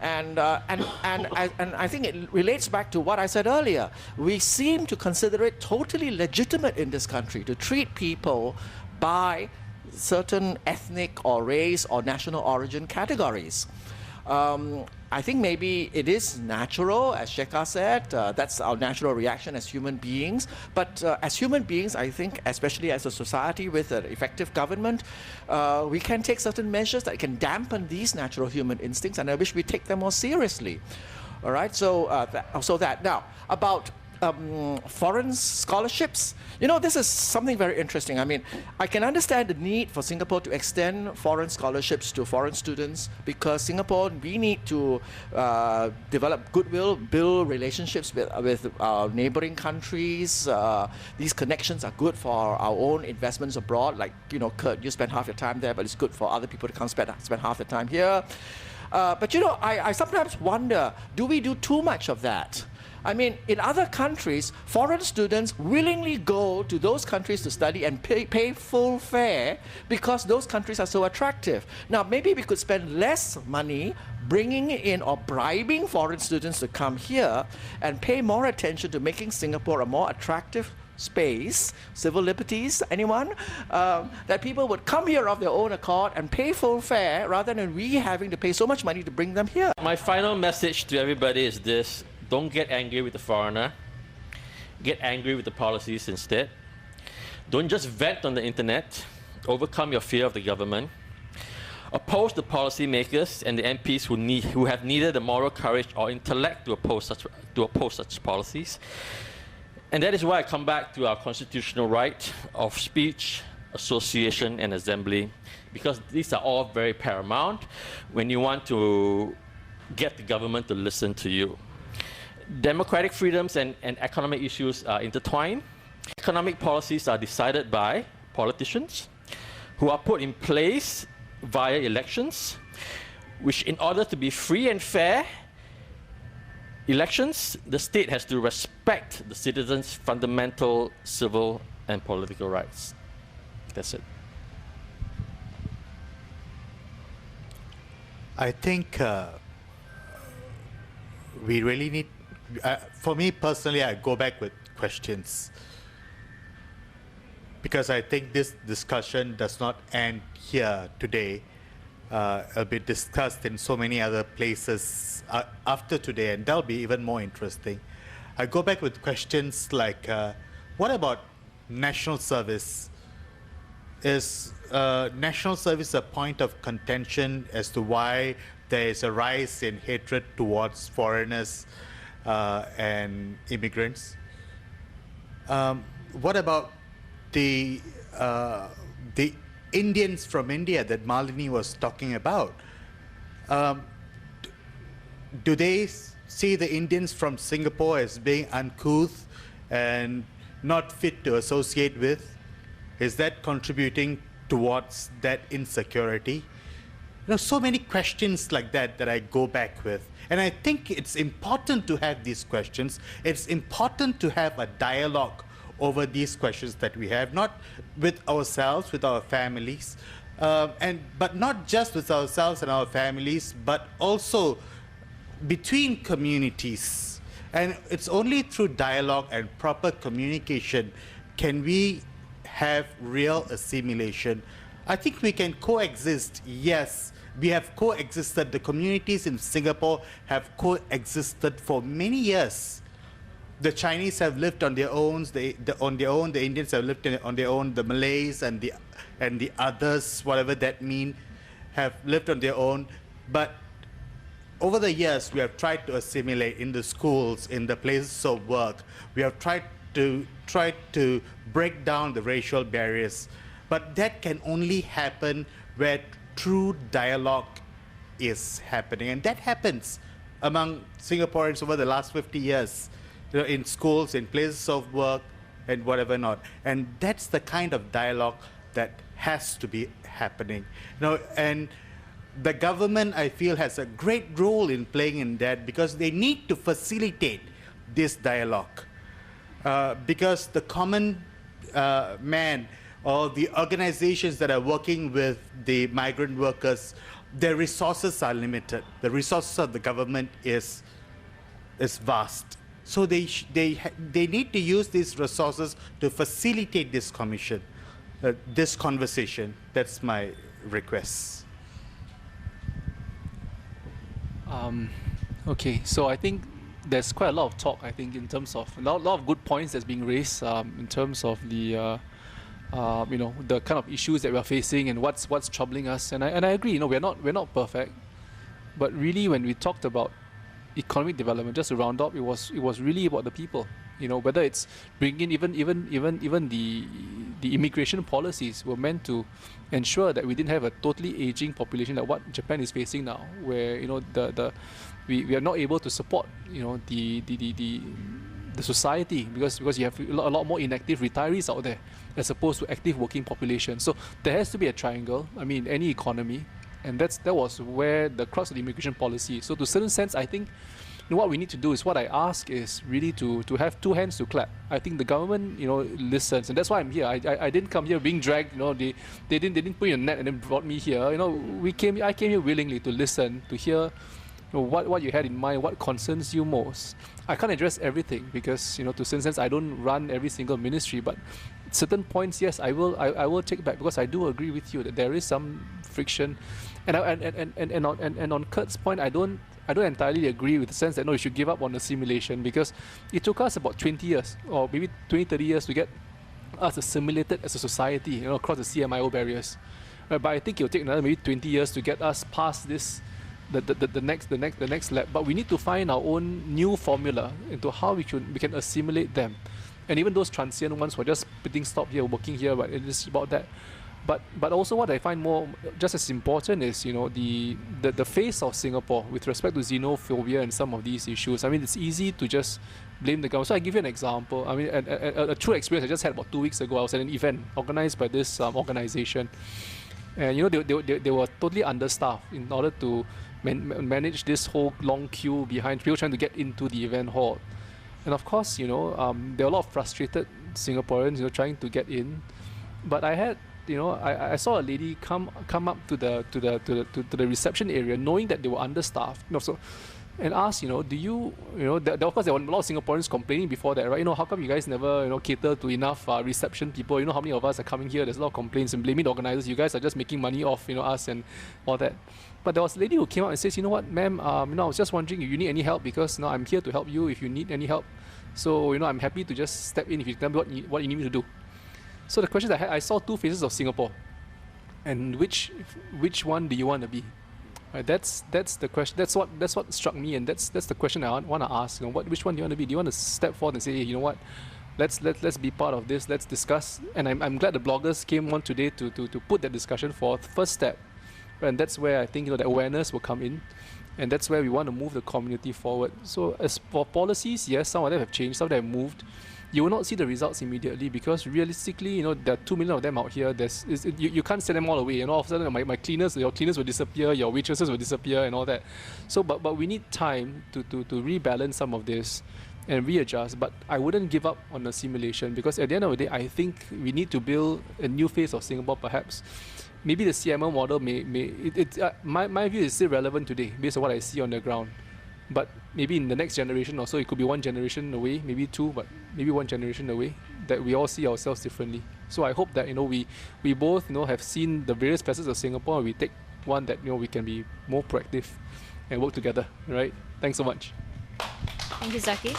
And I think it relates back to what I said earlier. We seem to consider it totally legitimate in this country to treat people by certain ethnic or race or national origin categories. I think maybe it is natural, as Shekha said, that's our natural reaction as human beings. But as human beings, I think, especially as a society with an effective government, we can take certain measures that can dampen these natural human instincts, and I wish we take them more seriously. All right, so that. Now, about foreign scholarships, you know, this is something very interesting. I mean, I can understand the need for Singapore to extend foreign scholarships to foreign students, because Singapore, we need to develop goodwill, build relationships with our neighboring countries. These connections are good for our own investments abroad. Like, you know, Kurt, you spend half your time there, but it's good for other people to come spend half the time here. But, you know, I sometimes wonder, do we do too much of that? I mean, in other countries, foreign students willingly go to those countries to study and pay full fare because those countries are so attractive. Now, maybe we could spend less money bringing in or bribing foreign students to come here and pay more attention to making Singapore a more attractive space, civil liberties, anyone? That people would come here of their own accord and pay full fare rather than we having to pay so much money to bring them here. My final message to everybody is this: don't get angry with the foreigner. Get angry with the policies instead. Don't just vent on the internet. Overcome your fear of the government. Oppose the policymakers and the MPs who have neither the moral courage or intellect to oppose such policies. And that is why I come back to our constitutional right of speech, association, and assembly, because these are all very paramount when you want to get the government to listen to you. Democratic freedoms and economic issues are intertwined. Economic policies are decided by politicians who are put in place via elections, which, in order to be free and fair elections, the state has to respect the citizens' fundamental civil and political rights. That's it. I think we really need, for me personally, I go back with questions, because I think this discussion does not end here today. It'll be discussed in so many other places after today, and that'll be even more interesting. I go back with questions like, what about national service? Is national service a point of contention as to why there is a rise in hatred towards foreigners and immigrants? What about the the Indians from India that Malini was talking about, do they see the Indians from Singapore as being uncouth and not fit to associate with? Is that contributing towards that insecurity? So many questions like that that I go back with. And I think it's important to have these questions. It's important to have a dialogue over these questions that we have, not with ourselves, with our families, but not just with ourselves and our families, but also between communities. And it's only through dialogue and proper communication can we have real assimilation. I think we can coexist, yes. We have coexisted. The communities in Singapore have coexisted for many years. The Chinese have lived on their own. The Indians have lived on their own. The Malays and the others, whatever that mean, have lived on their own. But over the years, we have tried to assimilate in the schools, in the places of work. We have tried to break down the racial barriers. But that can only happen where true dialogue is happening. And that happens among Singaporeans over the last 50 years, in schools, in places of work, and whatever not. And that's the kind of dialogue that has to be happening. And the government, I feel, has a great role in playing in that, because they need to facilitate this dialogue. Because the common man, or the organizations that are working with the migrant workers, their resources are limited. The resources of the government is vast. So they need to use these resources to facilitate this commission, this conversation. That's my request. Okay, so I think there's quite a lot of talk, I think, in terms of a lot of good points that's being raised in terms of the the kind of issues that we're facing and what's troubling us. And I agree, we're not perfect, but really when we talked about economic development, just to round up, it was really about the people. Whether it's bringing even the immigration policies were meant to ensure that we didn't have a totally aging population like what Japan is facing now, where we are not able to support the society because you have a lot more inactive retirees out there as opposed to active working population. So there has to be a triangle. I mean, any economy, and that was where the crux of the immigration policy. So to a certain sense, I think what we need to do is, what I ask is really to have two hands to clap. I think the government listens, and that's why I'm here. I didn't come here being dragged. They didn't put me in a net and then brought me here. I came here willingly to listen, to hear what you had in mind, what concerns you most. I can't address everything because to a certain sense I don't run every single ministry, but certain points, yes, I will take back, because I do agree with you that there is some friction, and on Kurt's point, I don't entirely agree with the sense that you should give up on assimilation, because it took us about 20 years or maybe 20-30 years to get us assimilated as a society, across the CMIO barriers. But I think it'll take another maybe 20 years to get us past this. The next lap, but we need to find our own new formula into how we can assimilate them, and even those transient ones who are just putting stop here, working here, but it is about that. But also what I find more just as important is the face of Singapore with respect to xenophobia and some of these issues. I mean, it's easy to just blame the government. So I give you an example. I mean, a true experience I just had about 2 weeks ago. I was at an event organized by this organization, and they were totally understaffed in order to manage this whole long queue behind people trying to get into the event hall. And of course, there are a lot of frustrated Singaporeans, trying to get in. But I had, I saw a lady come up to the reception area, knowing that they were understaffed. And ask, do you, of course there were a lot of Singaporeans complaining before that, right? How come you guys never, cater to enough reception people? How many of us are coming here? There's a lot of complaints and blaming the organizers. You guys are just making money off, us and all that. But there was a lady who came out and says, what, ma'am, I was just wondering if you need any help, because I'm here to help you if you need any help. So, I'm happy to just step in if you tell me what you need me to do. So the question I had, I saw two faces of Singapore, and which one do you want to be? That's the question. That's what struck me, and that's the question I want to ask. Which one do you want to be? Do you want to step forward and say, hey, let's be part of this. Let's discuss. And I'm glad the bloggers came on today to put that discussion forth. First step, and that's where I think the awareness will come in, and that's where we want to move the community forward. So as for policies, yes, some of them have changed, some of them have moved. You will not see the results immediately because realistically, there are 2 million of them out here. You can't send them all away. All of a sudden, your cleaners will disappear, your waitresses will disappear, and all that. So, but we need time to rebalance some of this and readjust. But I wouldn't give up on the simulation because at the end of the day, I think we need to build a new face of Singapore. Perhaps, maybe the CML model my view is still relevant today based on what I see on the ground. But maybe in the next generation or so, it could be one generation away, maybe two, but maybe one generation away, that we all see ourselves differently. So I hope that we both have seen the various facets of Singapore, and we take one that we can be more proactive and work together. Right? Thanks so much. Thank you, Zaki.